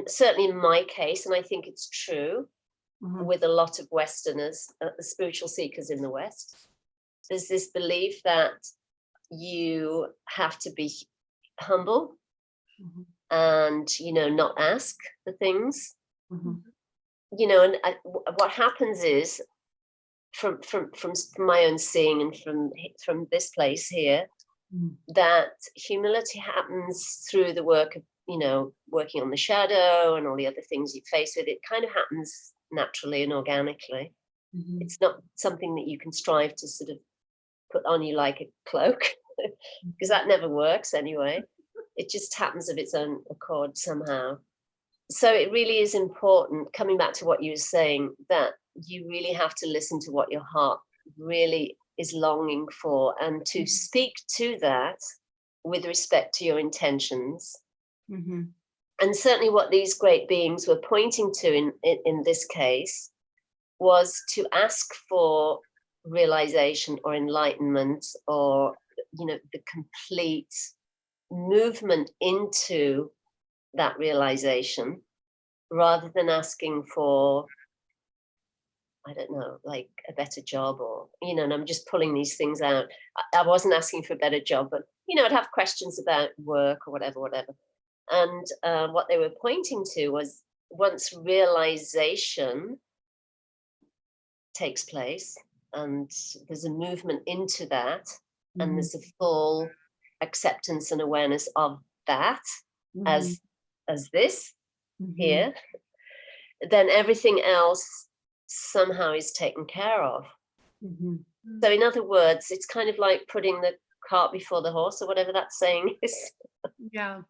certainly in my case, and I think it's true with a lot of Westerners, the spiritual seekers in the West, there's this belief that you have to be humble and, not ask for things. Mhm. And what happens is, from my own seeing and from this place here, Mhm. that humility happens through the work of, working on the shadow and all the other things you face with. It kind of happens naturally and organically. Mhm. It's not something that you can strive to sort of put on you like a cloak, because that never works anyway. It just happens of its own accord somehow. So it really is important, coming back to what you were saying, that you really have to listen to what your heart really is longing for, and to speak to that with respect to your intentions. Mhm. And certainly what these great beings were pointing to in this case was to ask for realization or enlightenment, or the complete movement into that realization, rather than asking for, I don't know, like a better job, or, and I'm just pulling these things out. I wasn't asking for a better job, but, I'd have questions about work or whatever. And what they were pointing to was, once realization takes place and there's a movement into that, and there's a full acceptance and awareness of that as this here, then everything else somehow is taken care of. So in other words, it's kind of like putting the cart before the horse, or whatever that saying is. Yeah.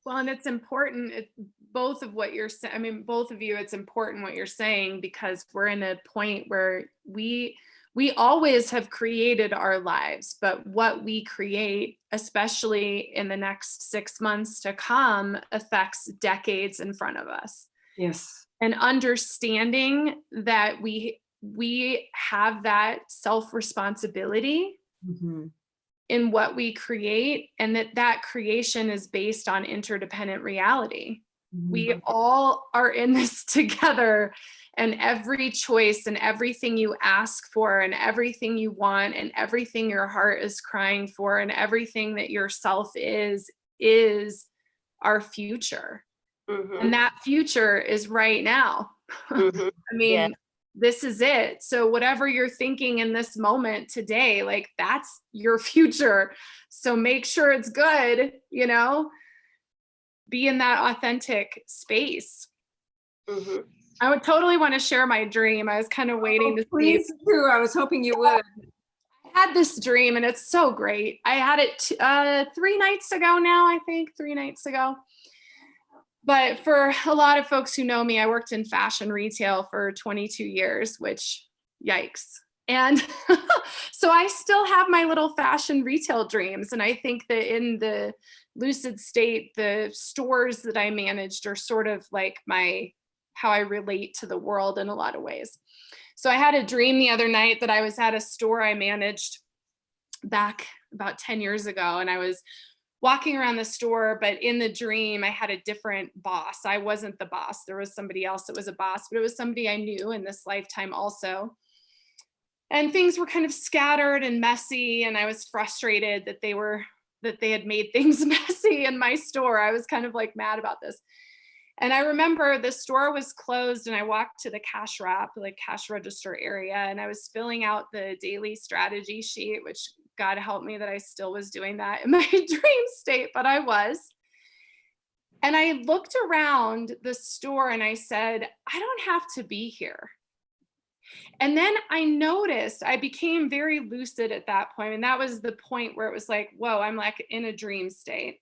Well, and it's important, both of what you're saying, I mean, both of you, it's important what you're saying, because we're in a point where we always have created our lives, but what we create, especially in the next 6 months to come, affects decades in front of us. Yes. And understanding that we have that self-responsibility in what we create, and that creation is based on interdependent reality. We all are in this together, and every choice and everything you ask for and everything you want and everything your heart is crying for and everything that yourself is our future. And that future is right now. I mean, Yeah. this is it. So whatever you're thinking in this moment today, like, that's your future. So make sure it's good, be in that authentic space. I would totally want to share my dream. I was kind of waiting to see. Please do. I was hoping you would. I had this dream, and it's so great. I had it 3 nights ago now, I think, 3 nights ago. But for a lot of folks who know me, I worked in fashion retail for 22 years, which, yikes. And so I still have my little fashion retail dreams. And I think that in the lucid state, the stores that I managed are sort of like how I relate to the world in a lot of ways. So I had a dream the other night that I was at a store I managed back about 10 years ago, and I was walking around the store, but in the dream, I had a different boss. I wasn't the boss. There was somebody else that was a boss, but it was somebody I knew in this lifetime also. And things were kind of scattered and messy, and I was frustrated that they had made things messy in my store. I was kind of like mad about this. And I remember the store was closed, and I walked to the cash register area, and I was filling out the daily strategy sheet, which, God help me that I still was doing that in my dream state, but I was. And I looked around the store and I said, I don't have to be here. And then I noticed, I became very lucid at that point. And that was the point where it was like, whoa, I'm like in a dream state.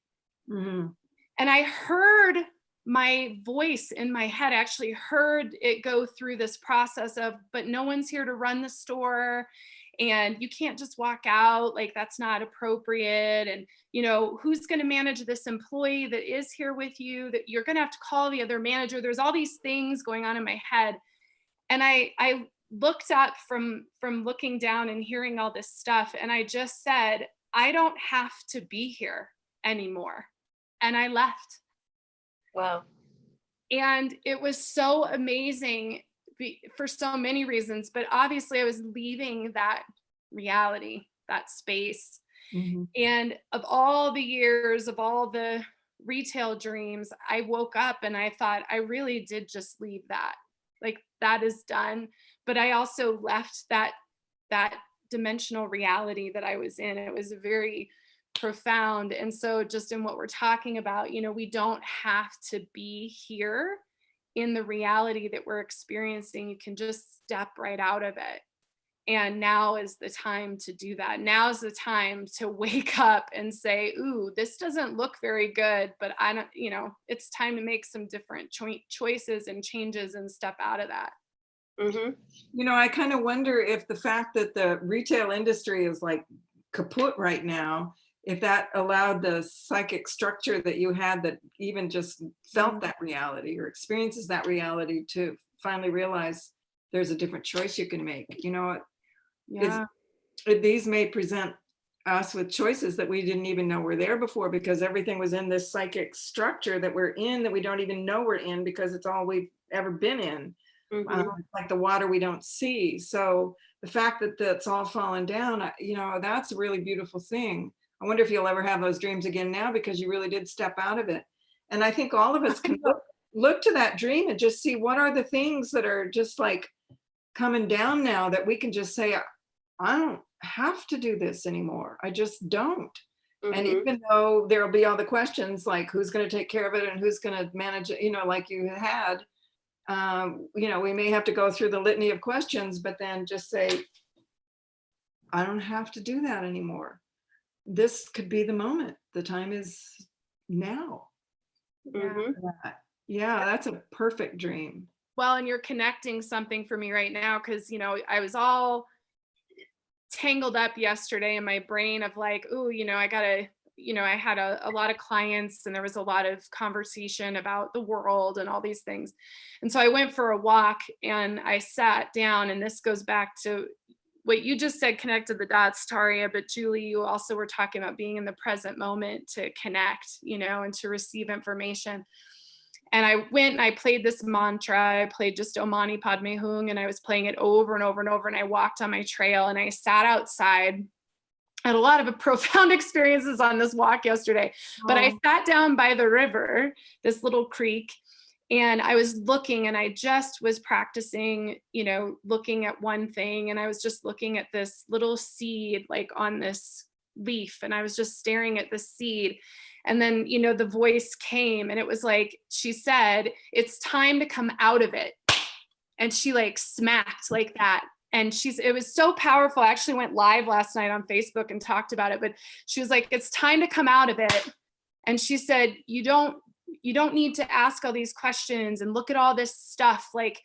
And I heard my voice in my head, actually heard it go through this process of, but no one's here to run the store, and you can't just walk out, like that's not appropriate. And who's going to manage this employee that is here with you, that you're going to have to call the other manager. There's all these things going on in my head. And I looked up from looking down and hearing all this stuff, and I just said, I don't have to be here anymore. And I left. Wow. And it was so amazing for so many reasons, but obviously I was leaving that reality, that space. Mhm. And of all the years, of all the retail dreams, I woke up and I thought, I really did just leave that. Like that is done. But I also left that dimensional reality that I was in. It was very profound. And so just in what we're talking about, we don't have to be here in the reality that we're experiencing. You can just step right out of it. And now is the time to do that. Now is the time to wake up and say, ooh, this doesn't look very good, but I don't, it's time to make some different choices and changes and step out of that. Mm-hmm. I kind of wonder if the fact that the retail industry is like kaput right now, if that allowed the psychic structure that you had that even just felt that reality or experiences that reality to finally realize there's a different choice you can make. Yeah. These may present us with choices that we didn't even know were there before, because everything was in this psychic structure that we're in that we don't even know we're in, because it's all we've ever been in. Mm-hmm. Like the water we don't see. So the fact that that's all fallen down, that's a really beautiful thing. I wonder if you'll ever have those dreams again now, because you really did step out of it. And I think all of us can look to that dream and just see what are the things that are just like coming down now that we can just say, I don't have to do this anymore. I just don't. Mm-hmm. And even though there'll be all the questions like who's going to take care of it and who's going to manage it, like you had, we may have to go through the litany of questions, but then just say, I don't have to do that anymore. This could be the moment. The time is now. Mm-hmm. Yeah, that's a perfect dream. Well, and you're connecting something for me right now, because, I was all tangled up yesterday in my brain of like, ooh, I gotta, I had a lot of clients and there was a lot of conversation about the world and all these things. And so I went for a walk and I sat down, and this goes back to what you just said, connected the dots, Taria, but Julie, you also were talking about being in the present moment to connect, and to receive information. And I went and I played this mantra. I played just Om Mani Padme Hung, and I was playing it over and over and over. And I walked on my trail and I sat outside. I had a lot of profound experiences on this walk yesterday, but I sat down by the river, this little creek, and I was looking, and I just was practicing, looking at one thing. And I was just looking at this little seed, like on this leaf, and I was just staring at the seed. And then, the voice came, and it was like, she said, it's time to come out of it. And she like smacked like that. And it was so powerful. I actually went live last night on Facebook and talked about it, but she was like, it's time to come out of it. And she said, you don't need to ask all these questions and look at all this stuff. Like,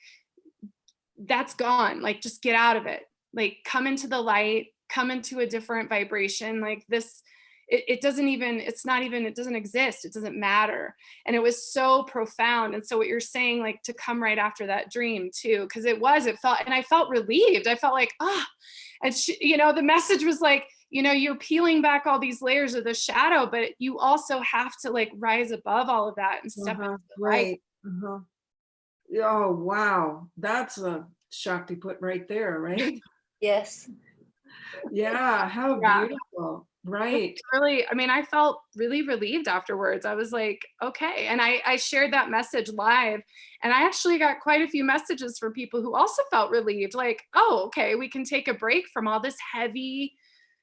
that's gone. Like, just get out of it. Like, come into the light, come into a different vibration. Like this, it doesn't exist. It doesn't matter. And it was so profound. And so what you're saying, like to come right after that dream too, because it felt, and I felt relieved. I felt like, and she, the message was like, you're peeling back all these layers of the shadow, but you also have to like rise above all of that and step into the light. Oh, wow. That's a Shakti put right there, right? Yes. Yeah, how beautiful. Right. Really, I felt really relieved afterwards. I was like, okay. And I shared that message live, and I actually got quite a few messages from people who also felt relieved. Like, oh, okay, we can take a break from all this heavy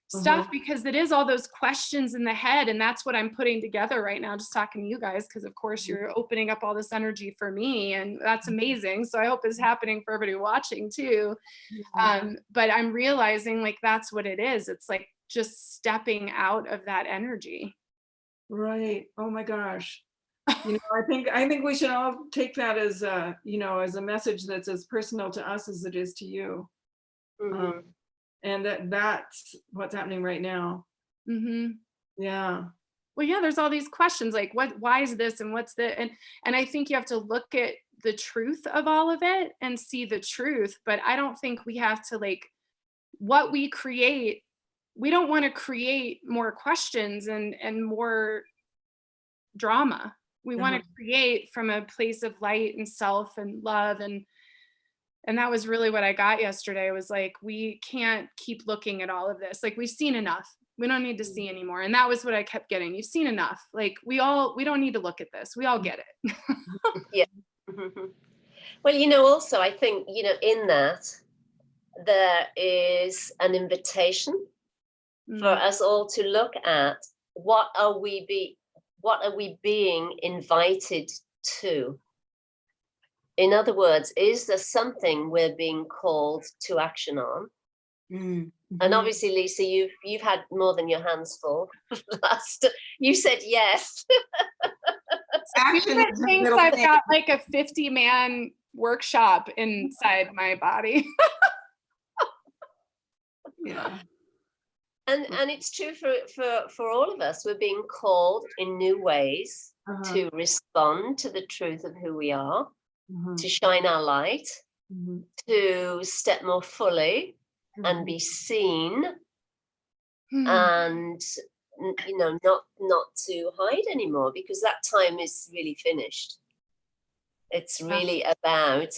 stuff, because it is all those questions in the head. And that's what I'm putting together right now, just talking to you guys, because of course you're opening up all this energy for me, and that's amazing. So I hope it's happening for everybody watching too. But I'm realizing like that's what it is. It's like just stepping out of that energy. Right. Oh my gosh. I think we should all take that as as a message that's as personal to us as it is to you. And that's what's happening right now. Yeah. Well, yeah, there's all these questions like why is this and what's the, and I think you have to look at the truth of all of it and see the truth. But I don't think we have to like what we create. We don't want to create more questions and more drama. We want to create from a place of light and self and love. And that was really what I got yesterday. It was like, we can't keep looking at all of this. Like, we've seen enough. We don't need to see anymore. And that was what I kept getting. You've seen enough. Like we don't need to look at this. We all get it. Yeah. Well, you know, also, I think, you know, in that there is an invitation for us all to look at what are we being invited to? In other words, is there something we're being called to action on? And obviously, Lisa, you've had more than your hands full. You said yes. Action is a Thinks little I've thing. got like a 50-man workshop inside my body. Yeah. And it's true for all of us. We're being called in new ways to respond to the truth of who we are, to shine our light, to step more fully and be seen, and you know, not to hide anymore, because that time is really finished. It's really about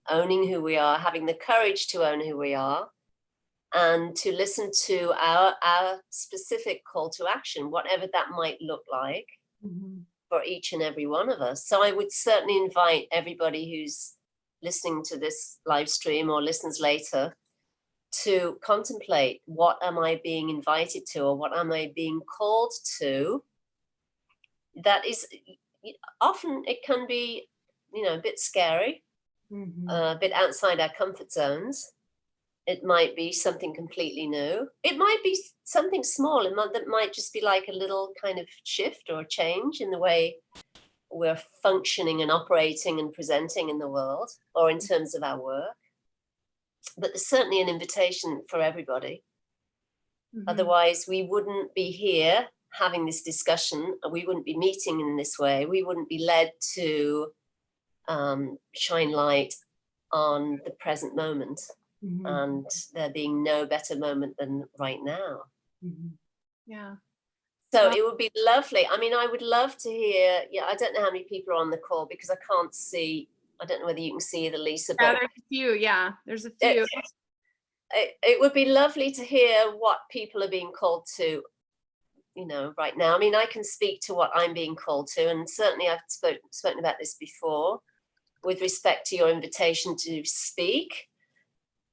owning who we are, having the courage to own who we are, and to listen to our specific call to action, whatever that might look like for each and every one of us. So I would certainly invite everybody who's listening to this live stream or listens later to contemplate, what am I being invited to, or what am I being called to? That is, often it can be, you know, a bit scary, a bit outside our comfort zones. It might be something completely new. It might be something small. That might just be like a little kind of shift or change in the way we're functioning and operating and presenting in the world, or in terms of our work. But there's certainly an invitation for everybody. Otherwise, we wouldn't be here having this discussion. We wouldn't be meeting in this way. We wouldn't be led to shine light on the present moment. And there being no better moment than right now. Yeah. So it would be lovely. I mean, I would love to hear, I don't know how many people are on the call, because I can't see. I don't know whether you can see the Lisa. Yeah, But there's a few. Yeah, there's a few. It would be lovely to hear what people are being called to, you know, right now. I mean, I can speak to what I'm being called to, and certainly I've spoken about this before with respect to your invitation to speak.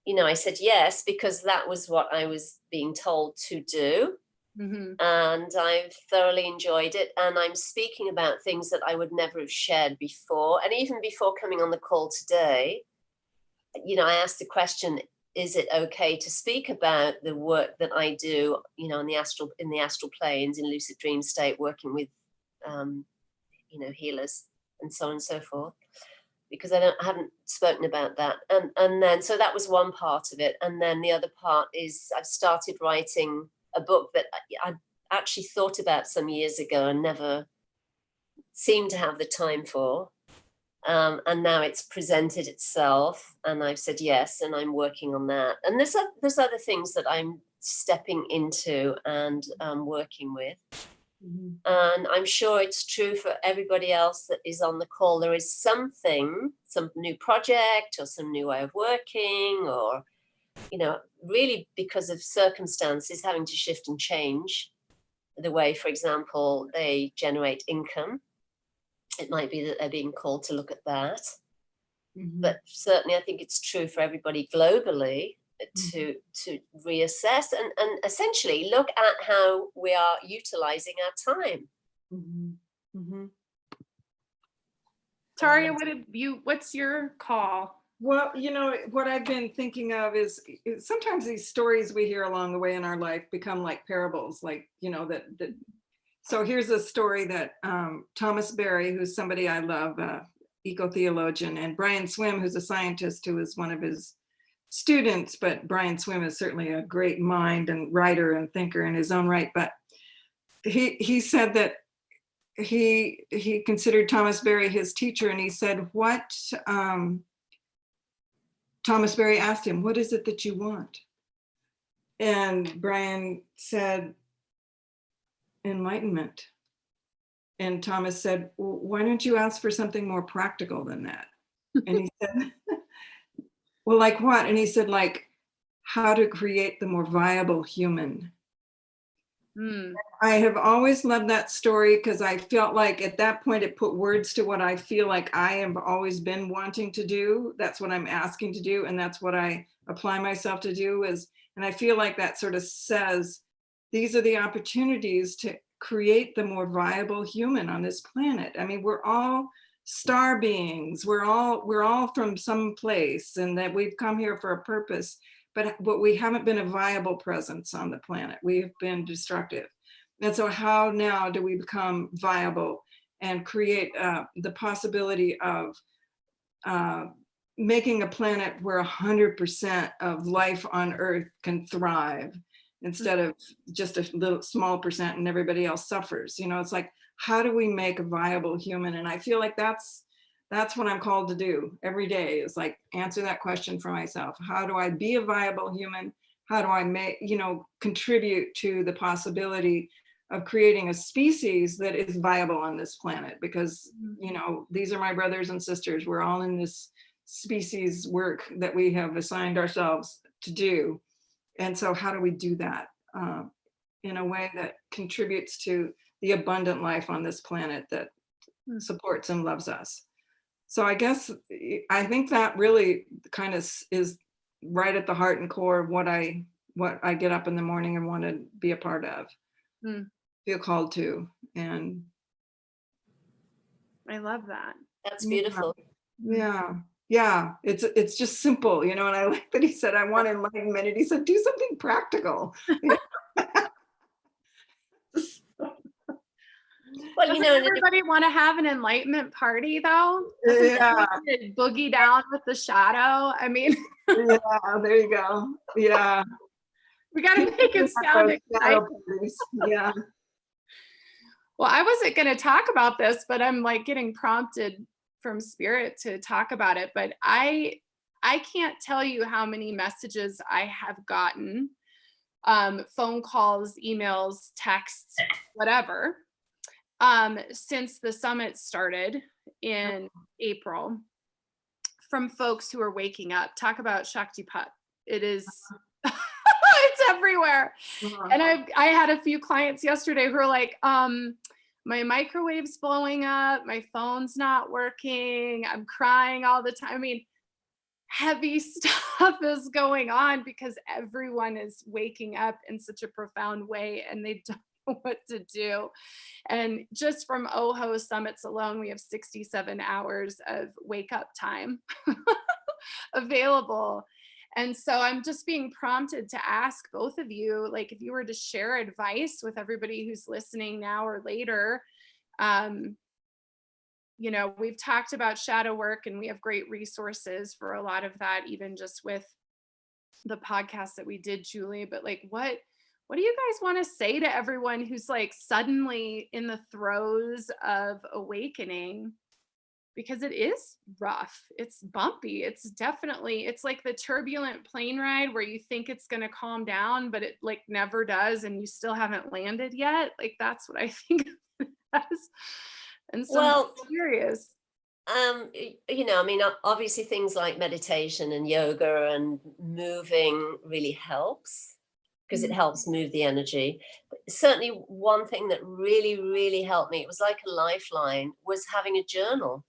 You know, I said yes, because that was what I was being told to do. And I've thoroughly enjoyed it. And I'm speaking about things that I would never have shared before. And even before coming on the call today, you know, I asked the question, is it okay to speak about the work that I do, you know, in the astral planes, in lucid dream state, working with, you know, healers and so on and so forth? Because I haven't spoken about that. And then, so that was one part of it. And then the other part is I've started writing a book that I actually thought about some years ago and never seemed to have the time for. And now it's presented itself, and I've said yes, and I'm working on that. And there's other things that I'm stepping into and working with. And I'm sure it's true for everybody else that is on the call. There is something, some new project or some new way of working, or, you know, really because of circumstances having to shift and change the way, for example, they generate income. It might be that they're being called to look at that. But certainly I think it's true for everybody globally to reassess and essentially look at how we are utilizing our time. Taria, what's your call? Well, you know, what I've been thinking of is sometimes these stories we hear along the way in our life become like parables, like, you know, that so here's a story that Thomas Berry, who's somebody I love, eco-theologian, and Brian Swim, who's a scientist who is one of his students, but Brian Swim is certainly a great mind and writer and thinker in his own right. But he said that he considered Thomas Berry his teacher, and he said, Thomas Berry asked him, what is it that you want? And Brian said, enlightenment. And Thomas said, well, why don't you ask for something more practical than that? And he said, well, like what? And he said, like, how to create the more viable human. Mm. I have always loved that story because I felt like at that point it put words to what I feel like I have always been wanting to do. That's what I'm asking to do, and that's what I apply myself to do is, and I feel like that sort of says, these are the opportunities to create the more viable human on this planet. I mean, we're all star beings. We're all from some place, and that we've come here for a purpose, but we haven't been a viable presence on the planet. We've been destructive. And so how now do we become viable and create the possibility of making a planet where 100% of life on Earth can thrive instead of just a little small percent and everybody else suffers? You know, it's like, how do we make a viable human? And I feel like that's what I'm called to do every day, is like answer that question for myself. How do I be a viable human? How do I make, contribute to the possibility of creating a species that is viable on this planet? Because, these are my brothers and sisters. We're all in this species work that we have assigned ourselves to do. And so how do we do that in a way that contributes to the abundant life on this planet that supports and loves us? So I guess, I think that really kind of is right at the heart and core of what I get up in the morning and want to be a part of, feel called to. And I love that. That's beautiful. Yeah. It's just simple, and I like that he said, I want enlightenment. And he said, do something practical. Well, Doesn't everybody want to have an enlightenment party, though? Doesn't everybody boogie down with the shadow? I mean, yeah, there you go. Yeah, we got to make it sound exciting. Yeah. Well, I wasn't going to talk about this, but I'm like getting prompted from spirit to talk about it. But I can't tell you how many messages I have gotten, phone calls, emails, texts, whatever, since the summit started in April, from folks who are waking up. Talk about Shaktipat. It is, it's everywhere. And I had a few clients yesterday who are like, my microwave's blowing up, my phone's not working, I'm crying all the time. I mean, heavy stuff is going on because everyone is waking up in such a profound way and they don't know what to do. And just from OHO summits alone, we have 67 hours of wake up time available. And so I'm just being prompted to ask both of you, like, if you were to share advice with everybody who's listening now or later, we've talked about shadow work and we have great resources for a lot of that, even just with the podcast that we did, Julie. But like, what do you guys want to say to everyone who's like suddenly in the throes of awakening? Because it is rough, it's bumpy, it's like the turbulent plane ride where you think it's going to calm down, but it like never does, and you still haven't landed yet. Like, that's what I think it does. And so I'm curious. Obviously things like meditation and yoga and moving really helps, because it helps move the energy. But certainly one thing that really, really helped me, it was like a lifeline, was having a journal.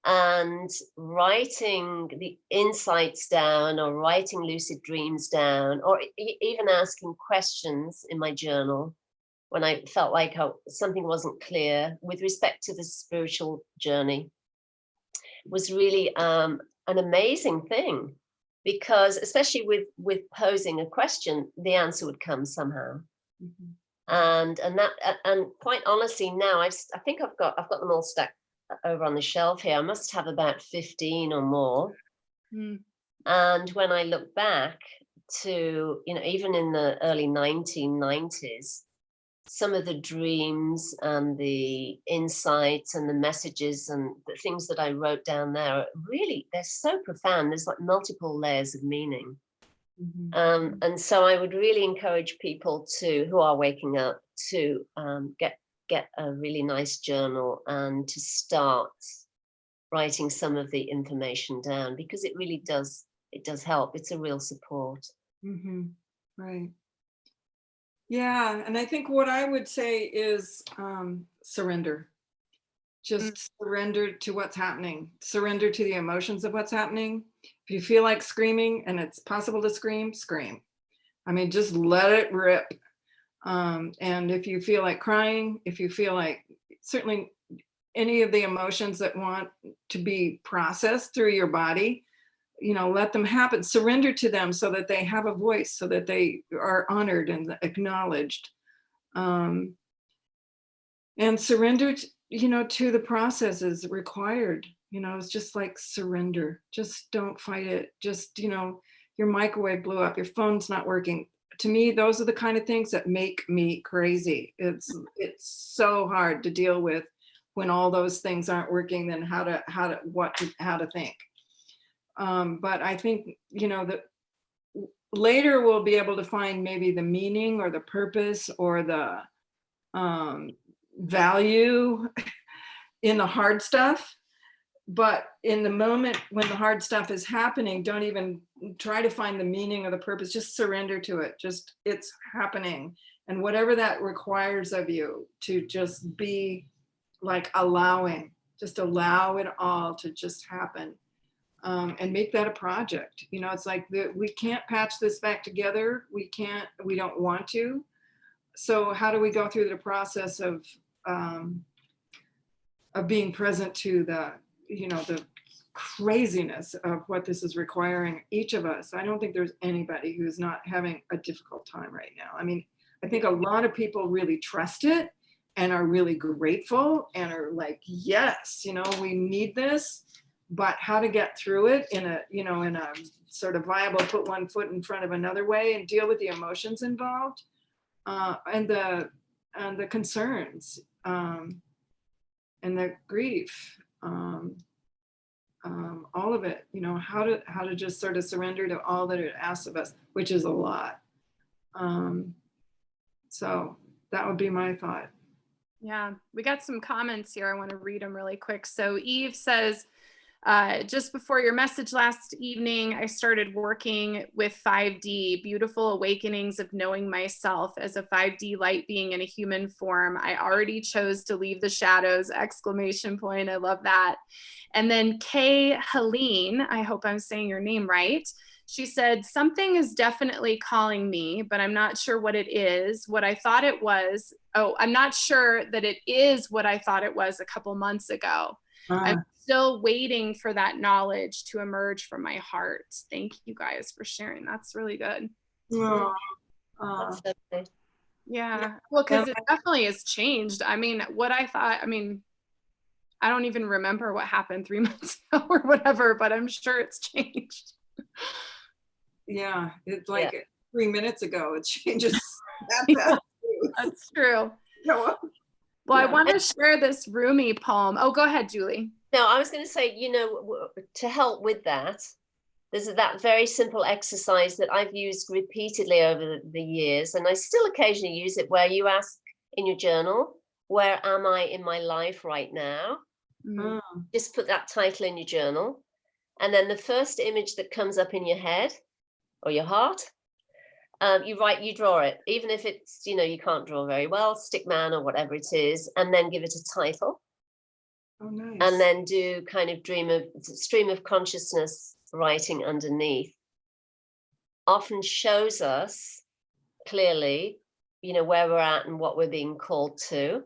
And writing the insights down, or writing lucid dreams down, or even asking questions in my journal when I felt like something wasn't clear with respect to the spiritual journey, was really an amazing thing, because especially with posing a question, the answer would come somehow. And quite honestly, now I think I've got them all stacked over on the shelf here. I must have about 15 or more. And when I look back to, even in the early 1990s, some of the dreams and the insights and the messages and the things that I wrote down there, really, they're so profound. There's like multiple layers of meaning. And so I would really encourage people who are waking up to get a really nice journal and to start writing some of the information down, because it really does help. It's a real support. Right. Yeah, and I think what I would say is surrender. Just surrender to what's happening. Surrender to the emotions of what's happening. If you feel like screaming and it's possible to scream, scream. I mean, just let it rip. And if you feel like crying, if you feel like certainly any of the emotions that want to be processed through your body, you know, let them happen. Surrender to them so that they have a voice, so that they are honored and acknowledged. And surrender, you know, to the processes required. You know, it's just like surrender. Just don't fight it. Just, you know, your microwave blew up, your phone's not working. To me, those are the kind of things that make me crazy. It's so hard to deal with when all those things aren't working. Then how to think. But I think, you know, that later we'll be able to find maybe the meaning or the purpose or the value in the hard stuff. But in the moment when the hard stuff is happening, don't even try to find the meaning or the purpose. Just surrender to it. Just, it's happening. And whatever that requires of you, to just be like allowing, just allow it all to just happen. And make that a project. You know, it's like we can't patch this back together. We don't want to. So how do we go through the process of being present to the, you know, the craziness of what this is requiring each of us? I don't think there's anybody who's not having a difficult time right now. I mean, I think a lot of people really trust it and are really grateful and are like, yes, you know, we need this. But how to get through it in a, you know, in a sort of viable, put one foot in front of another way and deal with the emotions involved, and the concerns, and the grief, all of it, you know, how to just sort of surrender to all that it asks of us, which is a lot. So that would be my thought. Yeah, we got some comments here. I want to read them really quick. So Eve says, just before your message last evening, I started working with 5D, beautiful awakenings of knowing myself as a 5D light being in a human form. I already chose to leave the shadows, exclamation point. I love that. And then Kay Helene, I hope I'm saying your name right. She said, something is definitely calling me, but I'm not sure what it is. What I thought it was, I'm not sure that it is what I thought it was a couple months ago. I'm still waiting for that knowledge to emerge from my heart. Thank you guys for sharing. That's really good. That's lovely. Yeah. Well, because it definitely has changed. I mean, what I thought, I mean, I don't even remember what happened 3 months ago or whatever, but I'm sure it's changed. Yeah, it's like 3 minutes ago, it changes. That's true. Well, I want to share this Rumi poem. Oh, go ahead, Julie. No, I was going to say, you know, to help with that, there's that very simple exercise that I've used repeatedly over the years, and I still occasionally use it, where you ask in your journal, where am I in my life right now? Just put that title in your journal. And then the first image that comes up in your head or your heart, you draw it, even if it's, you know, you can't draw very well, stick man or whatever it is, and then give it a title. Oh, nice. And then do kind of stream of consciousness writing underneath. Often shows us clearly, you know, where we're at and what we're being called to.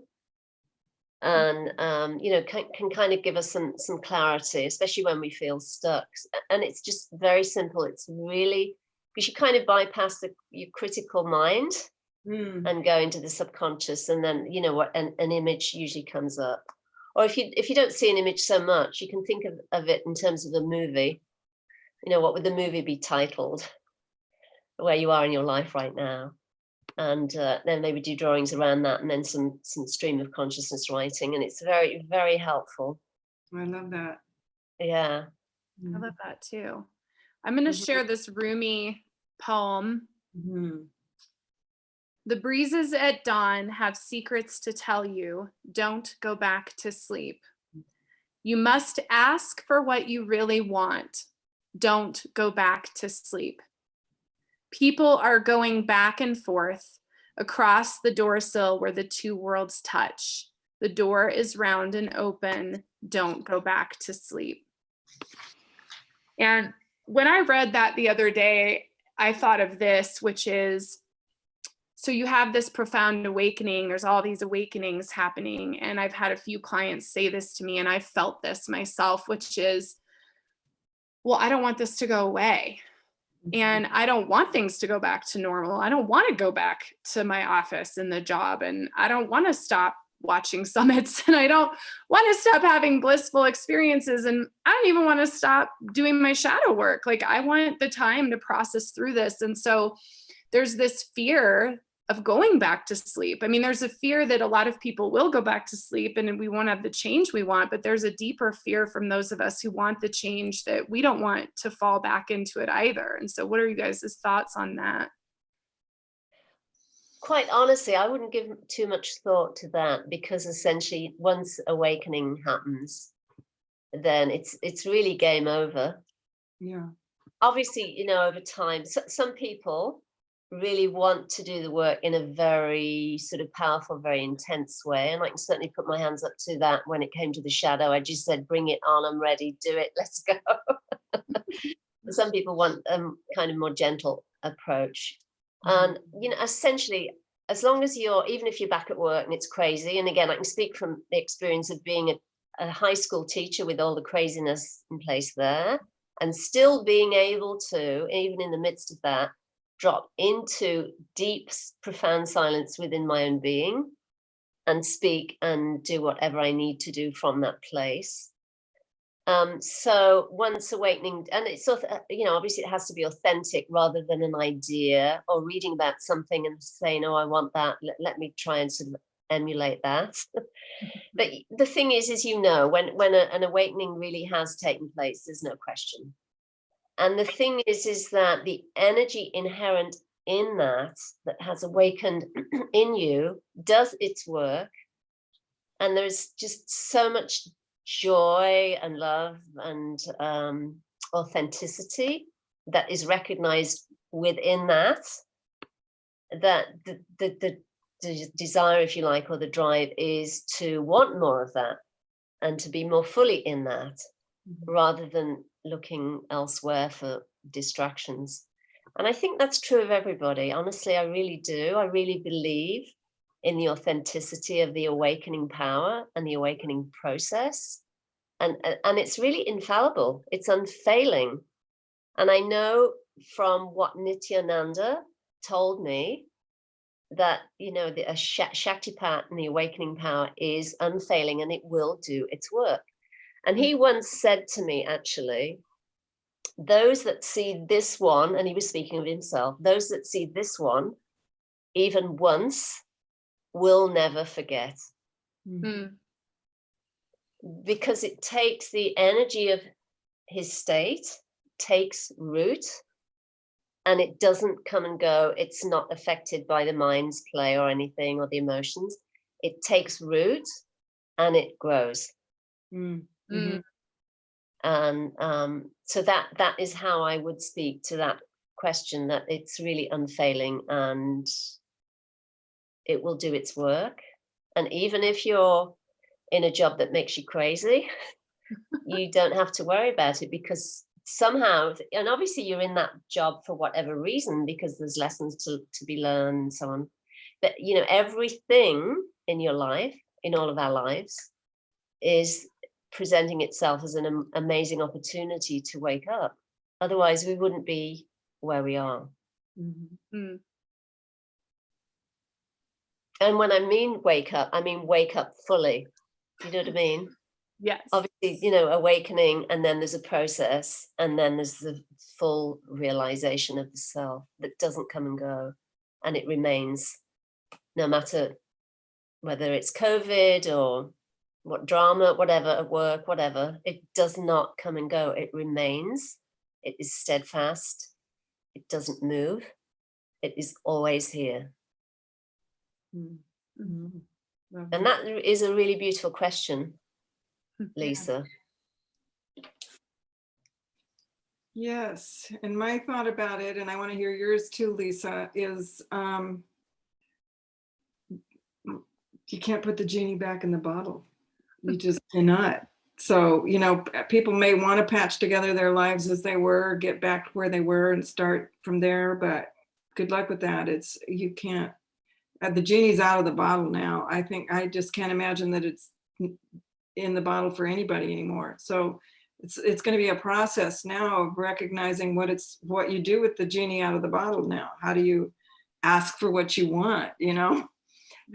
And, you know, can kind of give us some clarity, especially when we feel stuck. And it's just very simple. It's really, because you kind of bypass your critical mind and go into the subconscious, and then, you know, what an image usually comes up. Or if you don't see an image so much, you can think of it in terms of a movie. You know, what would the movie be titled? Where you are in your life right now. And then maybe do drawings around that, and then some stream of consciousness writing. And it's very, very helpful. I love that. Yeah. I love that too. I'm going to share this Rumi poem. The breezes at dawn have secrets to tell you. Don't go back to sleep. You must ask for what you really want. Don't go back to sleep. People are going back and forth, across the doorsill where the two worlds touch. The door is round and open. Don't go back to sleep. And when I read that the other day, I thought of this, which is, so you have this profound awakening. There's all these awakenings happening. And I've had a few clients say this to me, and I felt this myself, which is, well, I don't want this to go away. And I don't want things to go back to normal. I don't want to go back to my office and the job. And I don't want to stop watching summits. And I don't want to stop having blissful experiences. And I don't even want to stop doing my shadow work. Like, I want the time to process through this. And so there's this fear of going back to sleep. I mean, there's a fear that a lot of people will go back to sleep and we won't have the change we want, but there's a deeper fear from those of us who want the change that we don't want to fall back into it either. And so what are you guys' thoughts on that? Quite honestly, I wouldn't give too much thought to that, because essentially once awakening happens, then it's really game over. Yeah. Obviously, you know, over time, some people really want to do the work in a very sort of powerful, very intense way. And I can certainly put my hands up to that. When it came to the shadow, I just said, bring it on, I'm ready, do it, let's go. Some people want a kind of more gentle approach. And, you know, essentially, as long as you're, even if you're back at work and it's crazy, and again, I can speak from the experience of being a high school teacher with all the craziness in place there, and still being able to, even in the midst of that, drop into deep, profound silence within my own being and speak and do whatever I need to do from that place. So once awakening, and it's sort of, you know, obviously it has to be authentic rather than an idea or reading about something and saying, oh, I want that. Let me try and sort of emulate that. But the thing is, you know, when an awakening really has taken place, there's no question. And the thing is that the energy inherent in that has awakened in you does its work. And there's just so much joy and love and authenticity that is recognized within that the desire, if you like, or the drive is to want more of that and to be more fully in that, rather than looking elsewhere for distractions. And I think that's true of everybody. Honestly, I really do. I really believe in the authenticity of the awakening power and the awakening process. And it's really infallible. It's unfailing. And I know from what Nityananda told me that, you know, the Shaktipat and the awakening power is unfailing and it will do its work. And he once said to me, actually, those that see this one, and he was speaking of himself, those that see this one, even once, will never forget. Mm. Because it takes the energy of his state, takes root, and it doesn't come and go. It's not affected by the mind's play or anything, or the emotions. It takes root and it grows. Mm-hmm. And so that is how I would speak to that question, that it's really unfailing and it will do its work. And even if you're in a job that makes you crazy, you don't have to worry about it, because somehow, and obviously you're in that job for whatever reason, because there's lessons to be learned and so on. But, you know, everything in your life, in all of our lives, is presenting itself as an amazing opportunity to wake up. Otherwise, we wouldn't be where we are. Mm. And when I mean wake up, I mean wake up fully. You know what I mean? Yes. Obviously, you know, awakening, and then there's a process, and then there's the full realization of the self that doesn't come and go, and it remains, no matter whether it's COVID or what drama, whatever, at work, whatever, it does not come and go. It remains. It is steadfast. It doesn't move. It is always here. Mm-hmm. And that is a really beautiful question, Lisa. Yes, and my thought about it, and I want to hear yours too, Lisa, is you can't put the genie back in the bottle. You just cannot. So, you know, people may want to patch together their lives as they were, get back to where they were and start from there, but good luck with that. You can't, the genie's out of the bottle now. I just can't imagine that it's in the bottle for anybody anymore. So it's going to be a process now of recognizing what you do with the genie out of the bottle now. How do you ask for what you want, you know?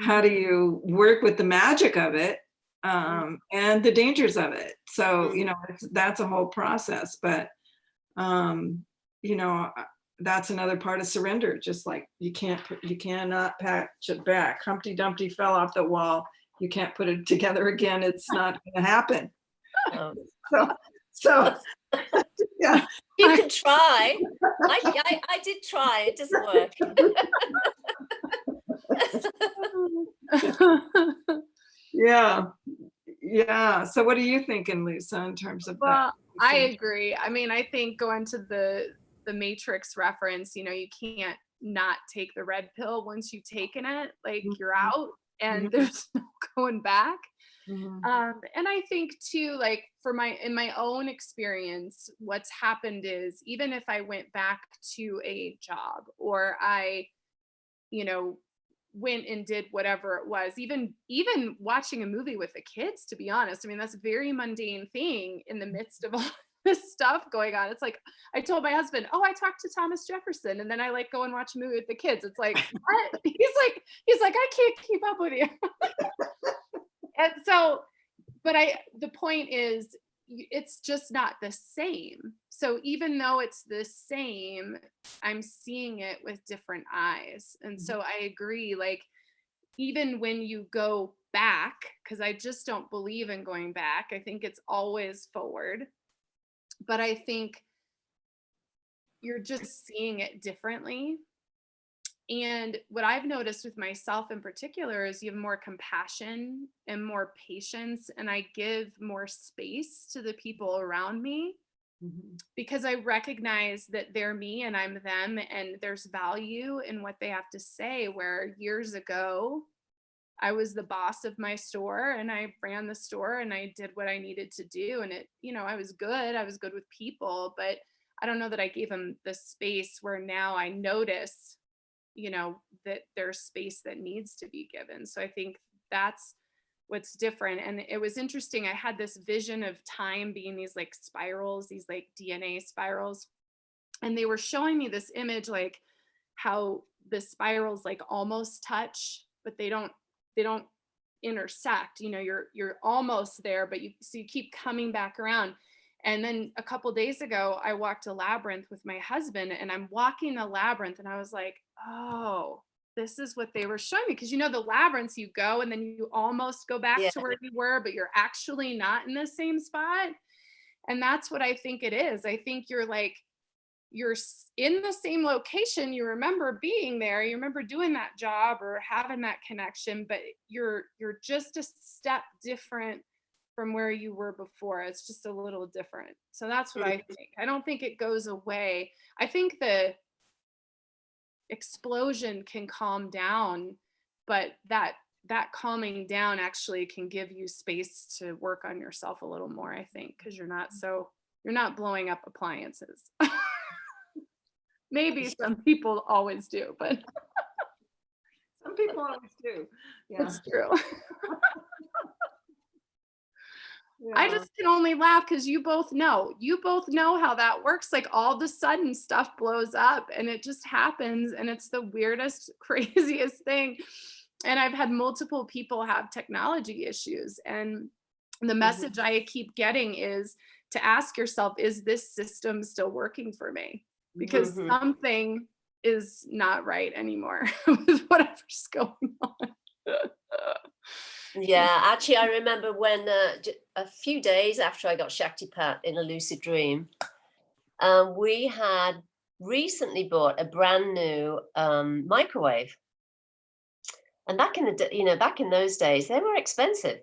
How do you work with the magic of it and the dangers of it? So, you know, that's a whole process, but, you know, that's another part of surrender. Just like you cannot patch it back. Humpty Dumpty fell off the wall. You can't put it together again. It's not going to happen. Oh. So yeah. You can try. I did try. It doesn't work. Yeah. So what are you thinking, Lisa, in terms of that? I agree. I mean, I think going to the Matrix reference, you know, you can't not take the red pill once you've taken it. Like you're out and there's no going back. And I think too, like in my own experience, what's happened is even if I went back to a job or I, you know, went and did whatever it was, even watching a movie with the kids, to be honest, I mean, that's a very mundane thing in the midst of all this stuff going on. It's like, I told my husband, oh, I talked to Thomas Jefferson, and then I like go and watch a movie with the kids. It's like, what? He's like, I can't keep up with you. And so, but the point is, it's just not the same. So even though it's the same, I'm seeing it with different eyes. And so I agree, like, even when you go back, because I just don't believe in going back, I think it's always forward. But I think you're just seeing it differently. And what I've noticed with myself in particular is you have more compassion and more patience, and I give more space to the people around me because I recognize that they're me and I'm them, and there's value in what they have to say. Where years ago, I was the boss of my store and I ran the store and I did what I needed to do. And it, you know, I was good with people, but I don't know that I gave them the space where now I notice, you know, that there's space that needs to be given. So I think that's what's different. And it was interesting. I had this vision of time being these like spirals, these like DNA spirals. And they were showing me this image, like how the spirals like almost touch, but they don't intersect. You know, you're almost there, but you keep coming back around. And then a couple days ago, I walked a labyrinth with my husband, and I'm walking a labyrinth and I was like, oh, this is what they were showing me. Because, you know, the labyrinths, you go and then you almost go back to where you were, but you're actually not in the same spot. And that's what I think it is. I think you're in the same location. You remember being there. You remember doing that job or having that connection, but you're just a step different from where you were before. It's just a little different. So that's what I think. I don't think it goes away. I think the explosion can calm down, but that calming down actually can give you space to work on yourself a little more, I think, because you're not blowing up appliances. Maybe some people always do, but some people always do. Yeah. It's true. I just can only laugh because you both know how that works. Like all of a sudden stuff blows up and it just happens, and it's the weirdest, craziest thing. And I've had multiple people have technology issues, and the message I keep getting is to ask yourself, is this system still working for me? Because something is not right anymore with whatever's going on. Yeah, actually, I remember when a few days after I got Shaktipat in a lucid dream, we had recently bought a brand new microwave, and back in those days, they were expensive.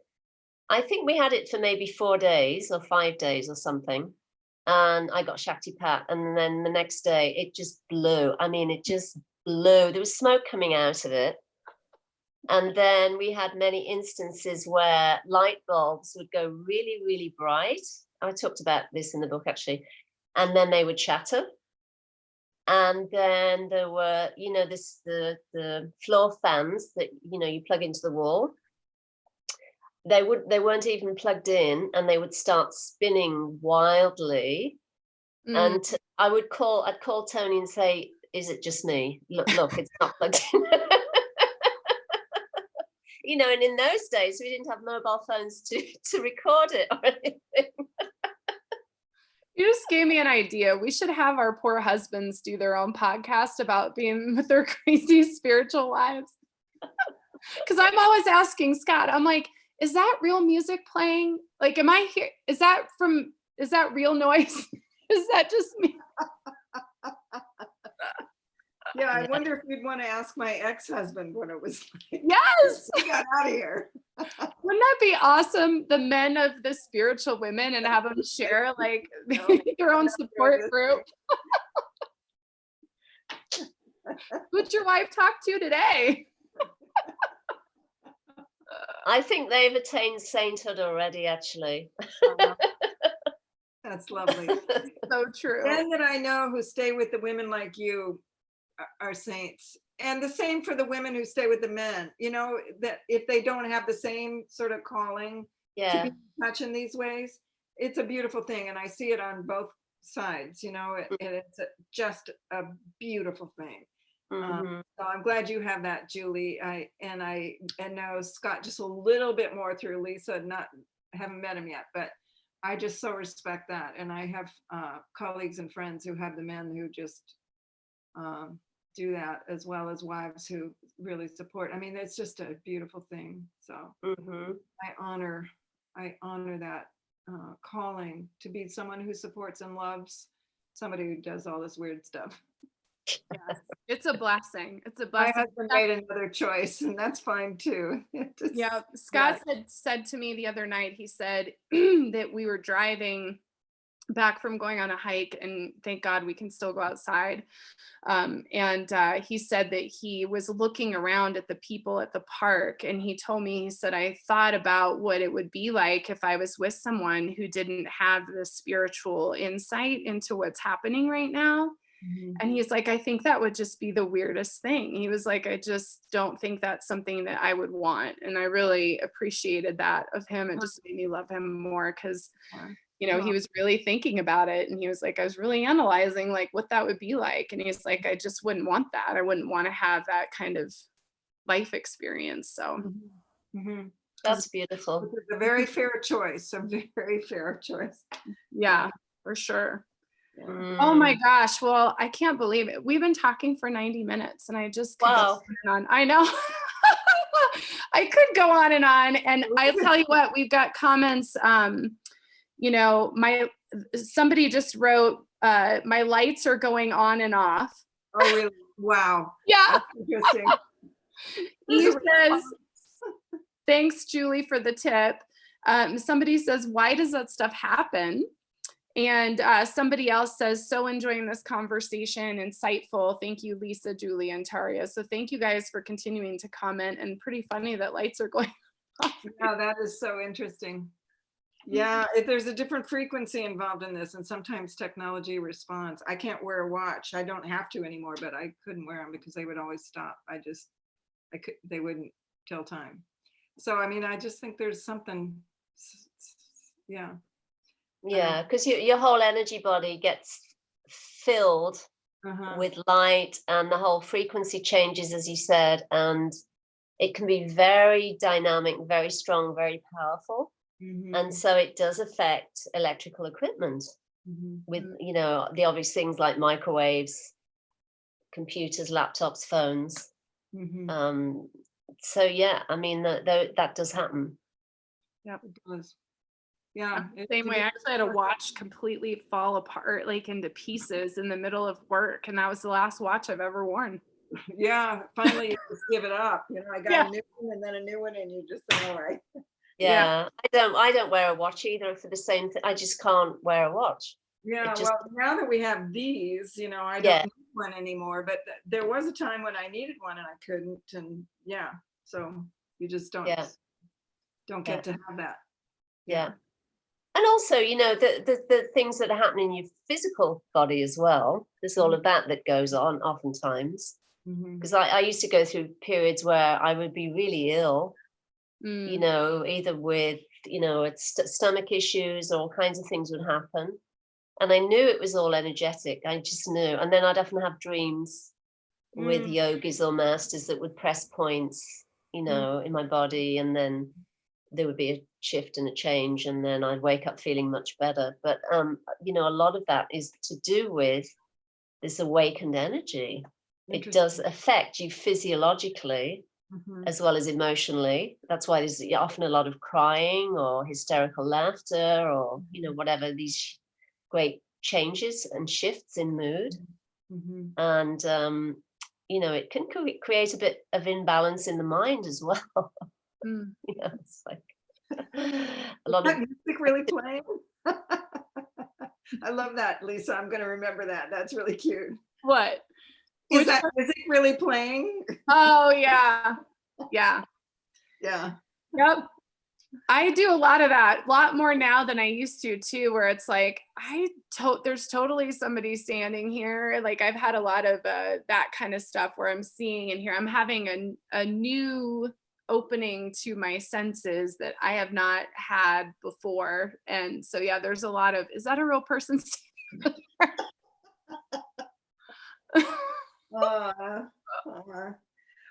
I think we had it for maybe 4 days or 5 days or something, and I got Shaktipat, and then the next day it just blew. I mean, it just blew. There was smoke coming out of it. And then we had many instances where light bulbs would go really, really bright. I talked about this in the book, actually. And then they would shatter. And then there were, the floor fans that, you plug into the wall. They weren't even plugged in, and they would start spinning wildly. And I'd call Tony and say, "Is it just me? Look, it's not plugged in." And in those days we didn't have mobile phones to record it or anything. You just gave me an idea. We should have our poor husbands do their own podcast about being with their crazy spiritual wives. Because I'm always asking Scott, I'm like, is that real music playing? Like, am I here? Is that real noise? Is that just me? Yeah, I wonder if you'd want to ask my ex-husband what it was like. Yes. He got out of here. Wouldn't that be awesome? The men of the spiritual women, and have them share like their own support group. Who'd your wife talk to today? I think they've attained sainthood already, actually. That's lovely. So true. Men that I know who stay with the women like you are saints. And the same for the women who stay with the men, that if they don't have the same sort of calling to be in touch in these ways, it's a beautiful thing. And I see it on both sides, it's just a beautiful thing. So I'm glad you have that, Julie. I know Scott just a little bit more through Lisa. Haven't met him yet, but I just so respect that. And I have colleagues and friends who have the men who just do that, as well as wives who really support. I mean, it's just a beautiful thing. So I honor that calling to be someone who supports and loves somebody who does all this weird stuff. Yes, it's a blessing. It's a blessing. My husband made another choice, and that's fine too. Yeah, Scott said to me the other night, he said that we were driving back from going on a hike, and thank God we can still go outside. And he said that he was looking around at the people at the park, and he told me, he said, I thought about what it would be like if I was with someone who didn't have the spiritual insight into what's happening right now. And he's like, I think that would just be the weirdest thing. He was like, I just don't think that's something that I would want. And I really appreciated that of him. It just made me love him more, because he was really thinking about it. And he was like, I was really analyzing like what that would be like. And he's like, I just wouldn't want that. I wouldn't want to have that kind of life experience. So that's beautiful. It's a very fair choice. A very fair choice. Yeah, for sure. Oh my gosh. Well, I can't believe it. We've been talking for 90 minutes and I just could go on and on. I know. I could go on and on. And I'll tell you what, we've got comments. Somebody just wrote, my lights are going on and off. Oh, really? Wow. Yeah. That's interesting. He says, thanks, Julie, for the tip. Somebody says, why does that stuff happen? And somebody else says, so enjoying this conversation, insightful. Thank you, Lisa, Julie, and Taria. So thank you guys for continuing to comment, and pretty funny that lights are going off. Yeah, that is so interesting. Yeah, there's a different frequency involved in this, and sometimes technology responds. I can't wear a watch. I don't have to anymore, but I couldn't wear them because they would always stop. They wouldn't tell time. So, I mean, I just think there's something, yeah. Yeah, because your whole energy body gets filled with light, and the whole frequency changes, as you said, and it can be very dynamic, very strong, very powerful. And so it does affect electrical equipment with, the obvious things like microwaves, computers, laptops, phones. So, yeah, I mean, that does happen. Yeah, it does. Yeah. Same way. I actually had a watch completely fall apart, like into pieces in the middle of work. And that was the last watch I've ever worn. Yeah. Finally, you just give it up. I got a new one and then a new one, and you just say, all right. Yeah. I don't wear a watch either for the same thing. I just can't wear a watch. Yeah. Well, now that we have these, I don't need one anymore. But there was a time when I needed one and I couldn't. And yeah. So you just don't Yeah. get Yeah. to have that. Yeah. And also, you know, the things that are happening in your physical body as well. There's all of that that goes on oftentimes. Mhm. Because I used to go through periods where I would be really ill, you Mm. know, either with, you know, stomach issues or all kinds of things would happen. And I knew it was all energetic. I just knew. And then I'd often have dreams with Mm. yogis or masters that would press points, you know, in my body. And then there would be a shift and a change. And then I'd wake up feeling much better. But, you know, a lot of that is to do with this awakened energy. It does affect you physiologically Mhm. as well as emotionally. That's why there's often a lot of crying or hysterical laughter or, you know, whatever, these great changes and shifts in mood. Mhm. And, you know, it can create a bit of imbalance in the mind as well. Mm. You know, it's like a lot Is of that music really playing? I love that, Lisa. I'm going to remember that. That's really cute. What? Is Which that one? music really playing? Oh yeah. Yeah. Yeah. Yep. I do a lot of that, a lot more now than I used to too, where it's like, there's totally somebody standing here. Like I've had a lot of that kind of stuff where I'm seeing and here I'm having a new opening to my senses that I have not had before. And so, yeah, there's a lot of, is that a real person standing there?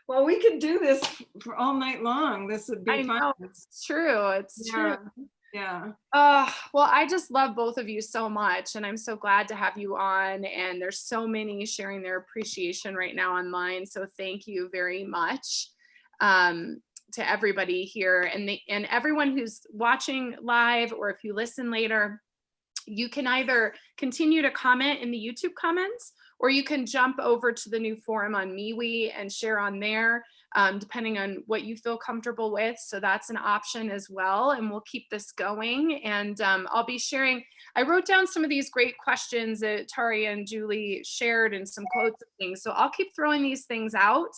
Well, we could do this for all night long. This would be I fun. know, it's true. It's true. Yeah. Well, I just love both of you so much, and I'm so glad to have you on. And there's so many sharing their appreciation right now online. So thank you very much to everybody here, and everyone who's watching live, or if you listen later. You can either continue to comment in the YouTube comments, or you can jump over to the new forum on MeWe and share on there, depending on what you feel comfortable with. So that's an option as well. And we'll keep this going. And I'll be sharing, I wrote down some of these great questions that Tari and Julie shared and some quotes and things. So I'll keep throwing these things out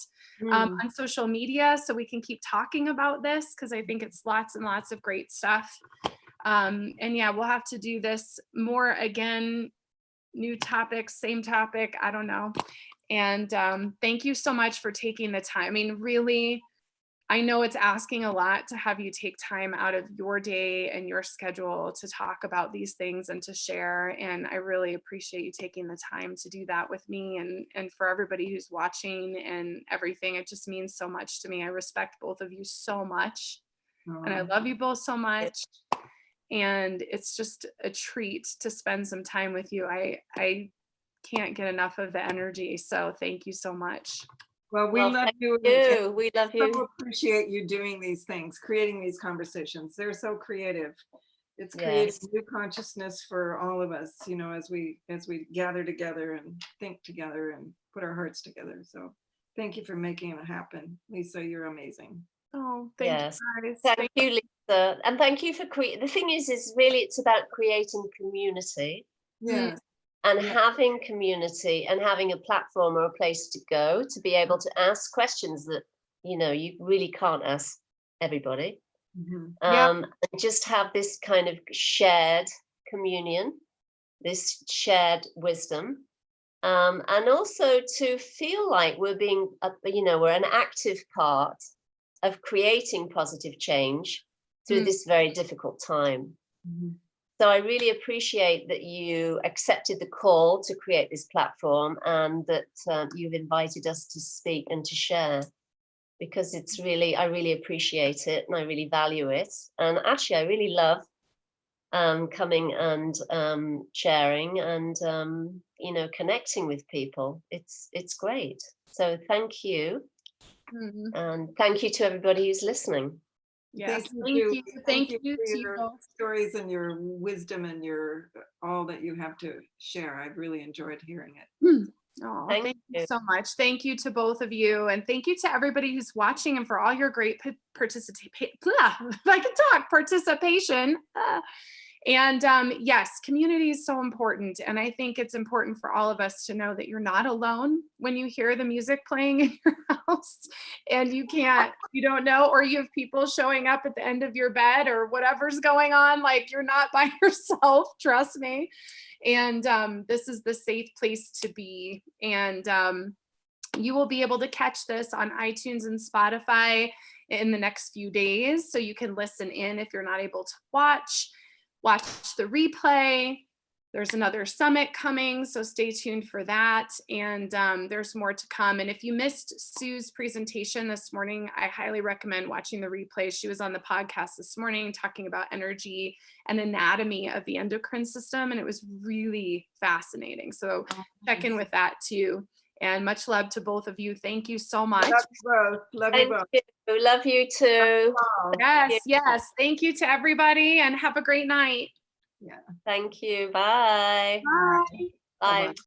on social media so we can keep talking about this, because I think it's lots and lots of great stuff. And yeah, we'll have to do this more again, new topics, same topic, I don't know. And thank you so much for taking the time. I mean, really, I know it's asking a lot to have you take time out of your day and your schedule to talk about these things and to share. And I really appreciate you taking the time to do that with me, and for everybody who's watching and everything. It just means so much to me. I respect both of you so much. And I love you both so much. And it's just a treat to spend some time with you. I can't get enough of the energy. So thank you so much. Well, we love you. We love you. So appreciate you doing these things, creating these conversations. They're so creative. It's creating new consciousness for all of us, you know, as we gather together and think together and put our hearts together. So thank you for making it happen. Lisa, you're amazing. Oh, thank you guys. Thank you, Lisa. And thank you for the thing is really it's about creating community. Yes. And having community and having a platform or a place to go to be able to ask questions that, you know, you really can't ask everybody. And just have this kind of shared communion, this shared wisdom. And also to feel like we're being, you know, we're an active part of creating positive change through this very difficult time. So I really appreciate that you accepted the call to create this platform, and that you've invited us to speak and to share, because it's really, I really appreciate it and I really value it. And actually, I really love coming and sharing and, you know, connecting with people. It's great. So thank you. And thank you to everybody who's listening. Yes, thank you for your stories and your wisdom and your all that you have to share. I've really enjoyed hearing it. Oh, thank you so much. Thank you to both of you, and thank you to everybody who's watching and for all your great participation. And yes, community is so important. And I think it's important for all of us to know that you're not alone when you hear the music playing in your house, and you can't You don't know, or you have people showing up at the end of your bed or whatever's going on. Like, you're not by yourself, trust me. And this is the safe place to be. And you will be able to catch this on iTunes and Spotify in the next few days. So you can listen in if you're not able to watch the replay. There's another summit coming, so stay tuned for that. And there's more to come. And if you missed Sue's presentation this morning, I highly recommend watching the replay. She was on the podcast this morning talking about energy and anatomy of the endocrine system, and it was really fascinating. So check in with that too. And much love to both of you. Thank you so much. Love you both. Love you both. Thank you. Love you too. Yes, yes. Thank you to everybody, and have a great night. Yeah. Thank you. Bye. Bye. Bye.